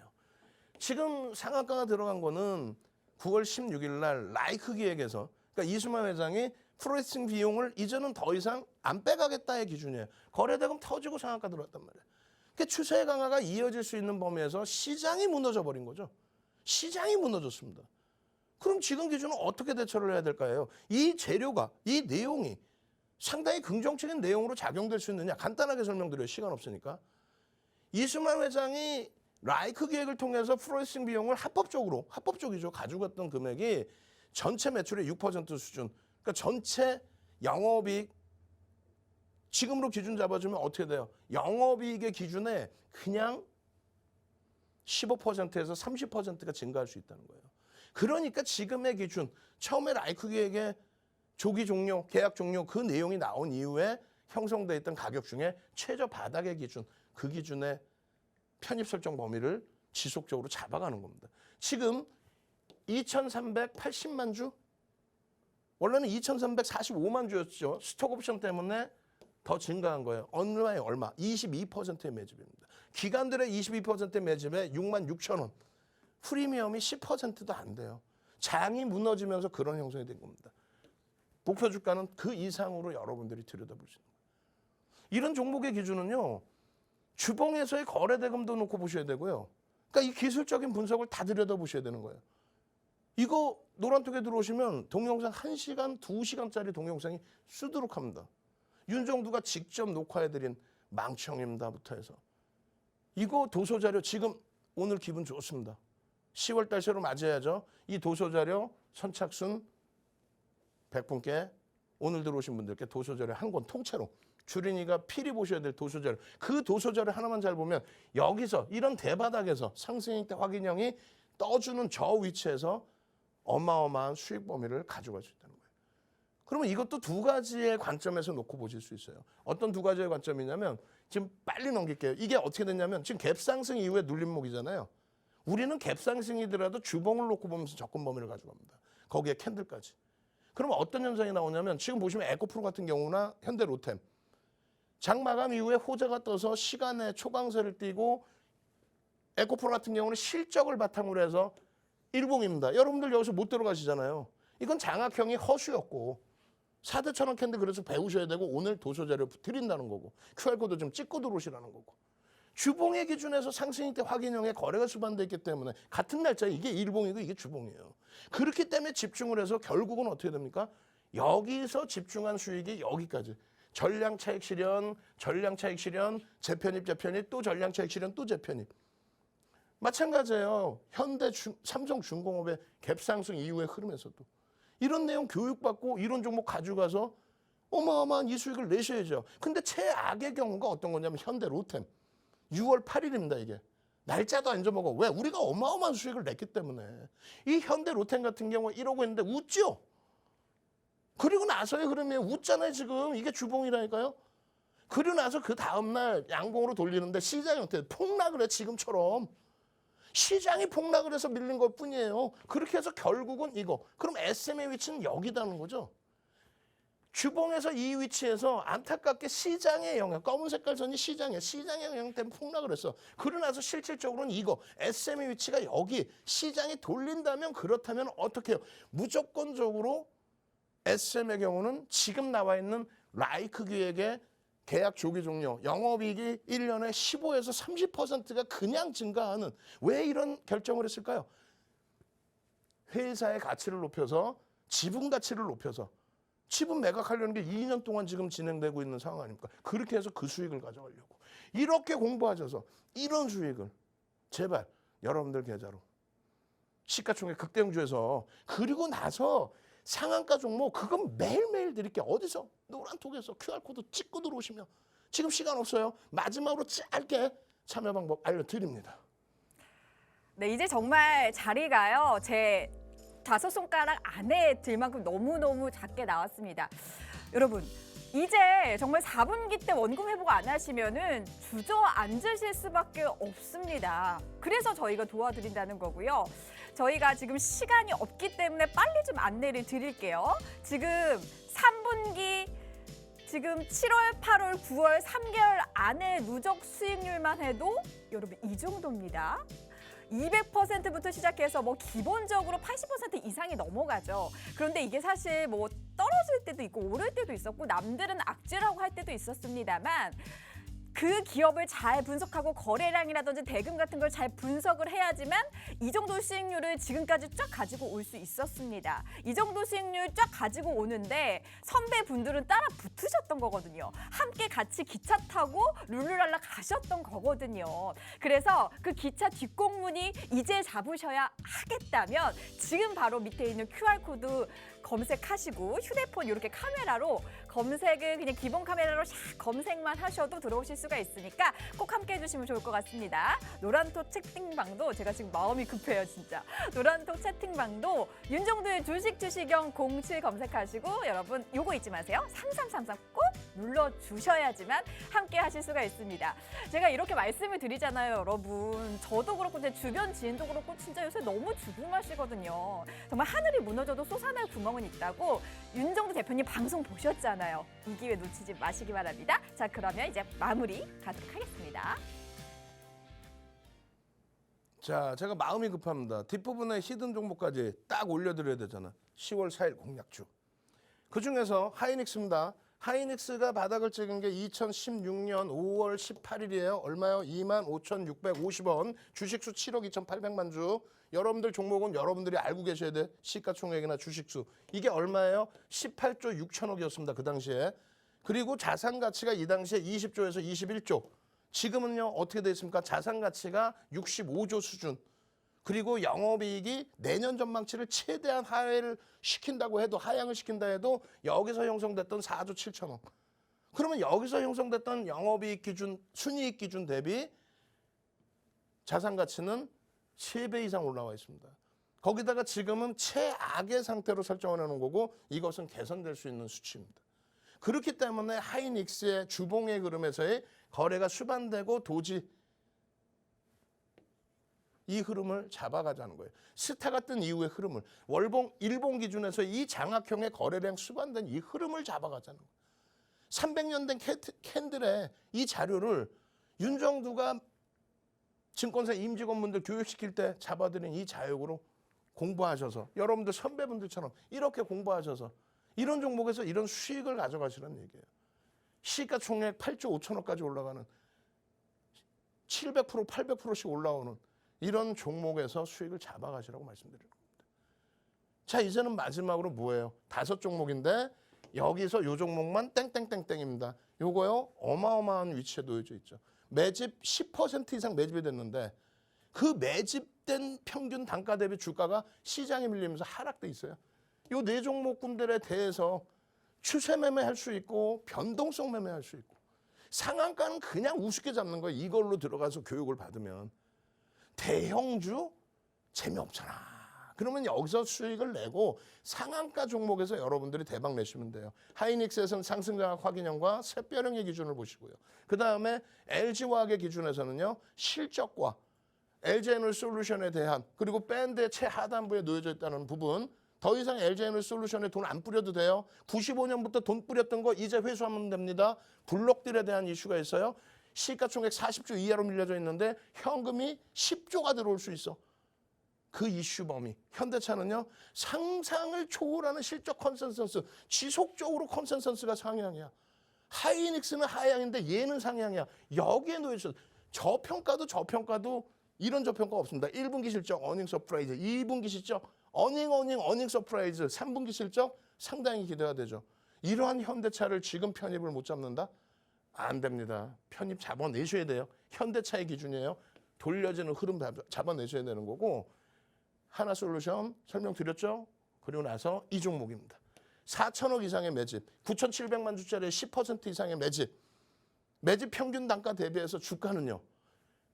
지금 상한가가 들어간 거는 9월 16일 날 라이크 기획에서 그러니까 이수만 회장이 프로레슬링 비용을 이제는 더 이상 안 빼가겠다의 기준이에요. 거래대금 터지고 상한가 들어왔단 말이에요. 그러니까 추세 강화가 이어질 수 있는 범위에서 시장이 무너져 버린 거죠. 시장이 무너졌습니다. 그럼 지금 기준은 어떻게 대처를 해야 될까요? 이 재료가, 이 내용이 상당히 긍정적인 내용으로 작용될 수 있느냐 간단하게 설명드려요. 시간 없으니까. 이수만 회장이 라이크 기획을 통해서 프로레슬링 비용을 합법적이죠. 가져갔던 금액이 전체 매출의 6% 수준. 그러니까 전체 영업이익 지금으로 기준 잡아주면 어떻게 돼요? 영업이익의 기준에 그냥 15%에서 30%가 증가할 수 있다는 거예요. 그러니까 지금의 기준, 처음에 라이크기획의 조기 종료, 계약 종료 그 내용이 나온 이후에 형성돼 있던 가격 중에 최저 바닥의 기준, 그 기준의 편입 설정 범위를 지속적으로 잡아가는 겁니다. 지금 2,380만 주? 원래는 2,345만 주였죠. 스톡 옵션 때문에 더 증가한 거예요. 얼마에 얼마? 22%의 매집입니다. 기관들의 22%의 매집에 6만 6천 원. 프리미엄이 10%도 안 돼요. 장이 무너지면서 그런 형성이 된 겁니다. 목표 주가는 그 이상으로 여러분들이 들여다보시는 거예요. 이런 종목의 기준은요. 주봉에서의 거래 대금도 놓고 보셔야 되고요. 그러니까 이 기술적인 분석을 다 들여다보셔야 되는 거예요. 이거 노란톡에 들어오시면 동영상 1시간, 2시간짜리 동영상이 수두룩합니다. 윤정두가 직접 녹화해드린 망청입니다부터 해서. 이거 도서자료 지금 오늘 기분 좋습니다. 10월달 새로 맞이해야죠. 이 도서자료 선착순 100분께 오늘 들어오신 분들께 도서자료 한 권 통째로 주린이가 필히 보셔야 될 도서자료. 그 도서자료 하나만 잘 보면 여기서 이런 대바닥에서 상승익대 확인형이 떠주는 저 위치에서 어마어마한 수익 범위를 가져갈 수 있다는 거예요. 그러면 이것도 두 가지의 관점에서 놓고 보실 수 있어요. 어떤 두 가지의 관점이냐면 지금 빨리 넘길게요. 이게 어떻게 됐냐면 지금 갭상승 이후에 눌림목이잖아요. 우리는 갭상승이더라도 주봉을 놓고 보면서 접근 범위를 가져갑니다. 거기에 캔들까지. 그러면 어떤 현상이 나오냐면 지금 보시면 에코프로 같은 경우나 현대로템 장 마감 이후에 호재가 떠서 시간에 초강세를 띠고 에코프로 같은 경우는 실적을 바탕으로 해서 일봉입니다. 여러분들 여기서 못 들어가시잖아요. 이건 장악형이 허수였고 4대 천원 캔들 그래서 배우셔야 되고 오늘 도서자료 드린다는 거고 QR코드 좀 찍고 들어오시라는 거고 주봉의 기준에서 상승익대 확인형의 거래가 수반되어 있기 때문에 같은 날짜에 이게 일봉이고 이게 주봉이에요. 그렇기 때문에 집중을 해서 결국은 어떻게 됩니까? 여기서 집중한 수익이 여기까지. 전량차익 실현, 재편입, 또 전량차익 실현, 또 재편입. 마찬가지예요. 삼성중공업의 갭상승 이후의 흐름에서도. 이런 내용 교육받고 이런 종목 가져가서 어마어마한 이 수익을 내셔야죠. 근데 최악의 경우가 어떤 거냐면 현대로템. 6월 8일입니다, 이게. 날짜도 안 잊어먹어. 왜? 우리가 어마어마한 수익을 냈기 때문에. 이 현대로템 같은 경우 이러고 있는데 웃죠? 그리고 나서의 흐름이 웃잖아요, 지금. 이게 주봉이라니까요. 그리고 나서 그 다음날 양봉으로 돌리는데 시장이 어떻게 폭락을 해, 지금처럼. 시장이 폭락을 해서 밀린 것 뿐이에요. 그렇게 해서 결국은 이거. 그럼 SM의 위치는 여기다는 거죠. 주봉에서 이 위치에서 안타깝게 시장의 영향, 검은 색깔 선이 시장의 영향 때문에 폭락을 했어. 그러고 나서 실질적으로는 이거 SM의 위치가 여기 시장이 돌린다면 그렇다면 어떻게 해요? 무조건적으로 SM의 경우는 지금 나와 있는 라이크 기획의 계약 조기 종료, 영업이익이 1년에 15에서 30%가 그냥 증가하는 왜 이런 결정을 했을까요? 회사의 가치를 높여서 지분 가치를 높여서 지분 매각하려는 게 2년 동안 지금 진행되고 있는 상황 아닙니까? 그렇게 해서 그 수익을 가져가려고. 이렇게 공부하셔서 이런 수익을 제발 여러분들 계좌로 시가총액 극대응주에서 그리고 나서 상한가 종목 그건 매일매일 드릴게요. 어디서? 노란톡에서 QR코드 찍고 들어오시면 지금 시간 없어요. 마지막으로 짧게 참여 방법 알려드립니다. 네, 이제 정말 자리가요. 제 5손가락 안에 들 만큼 너무너무 작게 나왔습니다. 여러분, 이제 정말 4분기 때 원금 회복 안 하시면은 주저앉으실 수밖에 없습니다. 그래서 저희가 도와드린다는 거고요. 저희가 지금 시간이 없기 때문에 빨리 좀 안내를 드릴게요. 지금 3분기 지금 7월, 8월, 9월 3개월 안에 누적 수익률만 해도 여러분 이 정도입니다. 200%부터 시작해서 뭐 기본적으로 80% 이상이 넘어가죠. 그런데 이게 사실 뭐 떨어질 때도 있고 오를 때도 있었고 남들은 악재라고 할 때도 있었습니다만 그 기업을 잘 분석하고 거래량이라든지 대금 같은 걸 잘 분석을 해야지만 이 정도 수익률을 지금까지 쫙 가지고 올 수 있었습니다. 이 정도 수익률 쫙 가지고 오는데 선배분들은 따라 붙으셨던 거거든요. 함께 같이 기차 타고 룰루랄라 가셨던 거거든요. 그래서 그 기차 뒷공문이 이제 잡으셔야 하겠다면 지금 바로 밑에 있는 QR코드 검색하시고 휴대폰 이렇게 카메라로 검색을 그냥 기본 카메라로 샥 검색만 하셔도 들어오실 수가 있으니까 꼭 함께 해주시면 좋을 것 같습니다. 노란톡 채팅방도 제가 지금 마음이 급해요 진짜. 노란톡 채팅방도 윤정도의 주식형 07 검색하시고 여러분 요거 잊지 마세요. 3333 꼭 눌러주셔야지만 함께 하실 수가 있습니다. 제가 이렇게 말씀을 드리잖아요 여러분. 저도 그렇고 제 주변 지인도 그렇고 진짜 요새 너무 죽음하시거든요. 정말 하늘이 무너져도 솟아날 구멍은 있다고 윤정도 대표님 방송 보셨잖아요. 이 기회 놓치지 마시기 바랍니다. 자 그러면 이제 마무리 가도록 하겠습니다. 자, 제가 마음이 급합니다. 뒷부분에 히든 종목까지 딱 올려드려야 되잖아. 10월 4일 공략주. 그중에서 하이닉스입니다. 하이닉스가 바닥을 찍은 게 2016년 5월 18일이에요. 얼마요? 25,650원. 주식수 7억 2,800만 주. 여러분들 종목은 여러분들이 알고 계셔야 돼. 시가총액이나 주식수. 이게 얼마예요? 18조 6천억이었습니다. 그 당시에. 그리고 자산 가치가 이 당시에 20조에서 21조. 지금은요. 어떻게 돼 있습니까? 자산 가치가 65조 수준. 그리고 영업이익이 내년 전망치를 최대한 하회를 시킨다고 해도 하향을 시킨다 해도 여기서 형성됐던 4조 7천억. 그러면 여기서 형성됐던 영업이익 기준, 순이익 기준 대비 자산 가치는 3배 이상 올라와 있습니다. 거기다가 지금은 최악의 상태로 설정을 해놓은 거고 이것은 개선될 수 있는 수치입니다. 그렇기 때문에 하이닉스의 주봉의 흐름에서의 거래가 수반되고 도지 이 흐름을 잡아가자는 거예요. 스타가 뜬 이후의 흐름을 월봉, 일봉 기준에서 이 장악형의 거래량 수반된 이 흐름을 잡아가자는 거예요. 300년 된 캔들의 이 자료를 윤정두가 증권사 임직원분들 교육시킬 때 잡아들인 이 자료로 공부하셔서 여러분들 선배분들처럼 이렇게 공부하셔서 이런 종목에서 이런 수익을 가져가시라는 얘기예요. 시가총액 8조 5천억까지 올라가는 700%, 800%씩 올라오는 이런 종목에서 수익을 잡아가시라고 말씀드리는 겁니다. 자, 이제는 마지막으로 뭐예요? 5종목인데 여기서 요 종목만 땡땡땡땡입니다. 요거요 어마어마한 위치에 놓여져 있죠. 매집 10% 이상 매집이 됐는데 그 매집된 평균 단가 대비 주가가 시장에 밀리면서 하락돼 있어요. 요 4종목군들에 대해서 추세 매매할 수 있고 변동성 매매할 수 있고 상한가는 그냥 우습게 잡는 거예요. 이걸로 들어가서 교육을 받으면. 대형주 재미없잖아. 그러면 여기서 수익을 내고 상한가 종목에서 여러분들이 대박 내시면 돼요. 하이닉스에서는 상승장악 확인형과 샛별형의 기준을 보시고요. 그다음에 LG화학의 기준에서는요. 실적과 LG에너지솔루션에 대한 그리고 밴드의 최하단부에 놓여져 있다는 부분 더 이상 LG에너지솔루션에 돈 안 뿌려도 돼요. 95년부터 돈 뿌렸던 거 이제 회수하면 됩니다. 블록딜에 대한 이슈가 있어요. 시가총액 40조 이하로 밀려져 있는데 현금이 10조가 들어올 수 있어. 그 이슈 범위. 현대차는요. 상상을 초월하는 실적 컨센서스. 지속적으로 컨센서스가 상향이야. 하이닉스는 하향인데 얘는 상향이야. 여기에 놓여있어. 저평가도 이런 저평가 없습니다. 1분기 실적 어닝 서프라이즈. 2분기 실적 어닝 서프라이즈. 3분기 실적 상당히 기대가 되죠. 이러한 현대차를 지금 편입을 못 잡는다? 안 됩니다. 편입 잡아내셔야 돼요. 현대차의 기준이에요. 돌려지는 흐름 잡아내셔야 되는 거고 하나솔루션 설명드렸죠? 그리고 나서 이 종목입니다. 4천억 이상의 매집, 9,700만 주짜리 10% 이상의 매집. 매집 평균 단가 대비해서 주가는요.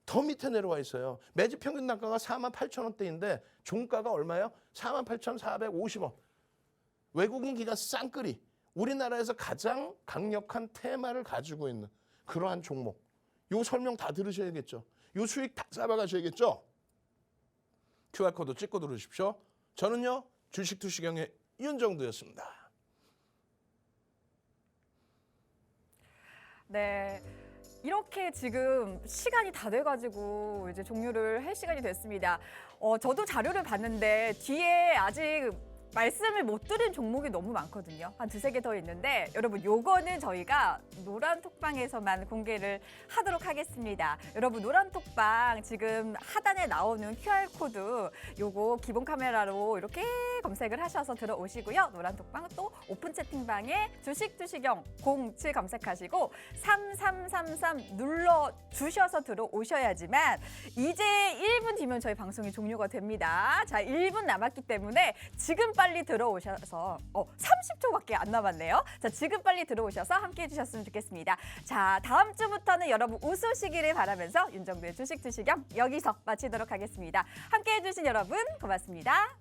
더 밑에 내려와 있어요. 매집 평균 단가가 48,000원대인데 종가가 얼마예요? 48,450원. 외국인 기관 쌍끌이. 우리나라에서 가장 강력한 테마를 가지고 있는 그러한 종목. 요 설명 다 들으셔야겠죠. 요 수익 다 잡아가셔야겠죠. QR코드 찍고 들으십시오. 저는요. 주식투시경의 윤정두였습니다. 네. 이렇게 지금 시간이 다 돼가지고 이제 종료를 할 시간이 됐습니다. 저도 자료를 봤는데 뒤에 아직 말씀을 못 드린 종목이 너무 많거든요. 한 두세 개 더 있는데 여러분 요거는 저희가 노란톡방에서만 공개를 하도록 하겠습니다. 여러분 노란톡방 지금 하단에 나오는 QR코드 요거 기본 카메라로 이렇게 검색을 하셔서 들어오시고요. 노란톡방 또 오픈 채팅방에 주식형 07 검색하시고 3333 눌러주셔서 들어오셔야지만 이제 1분 뒤면 저희 방송이 종료가 됩니다. 자, 1분 남았기 때문에 지금 빨리 들어오셔서 30초밖에 안 남았네요. 자, 지금 빨리 들어오셔서 함께 해주셨으면 좋겠습니다. 자, 다음 주부터는 여러분 웃으시기를 바라면서 윤정도의 주식 투시경 여기서 마치도록 하겠습니다. 함께 해주신 여러분 고맙습니다.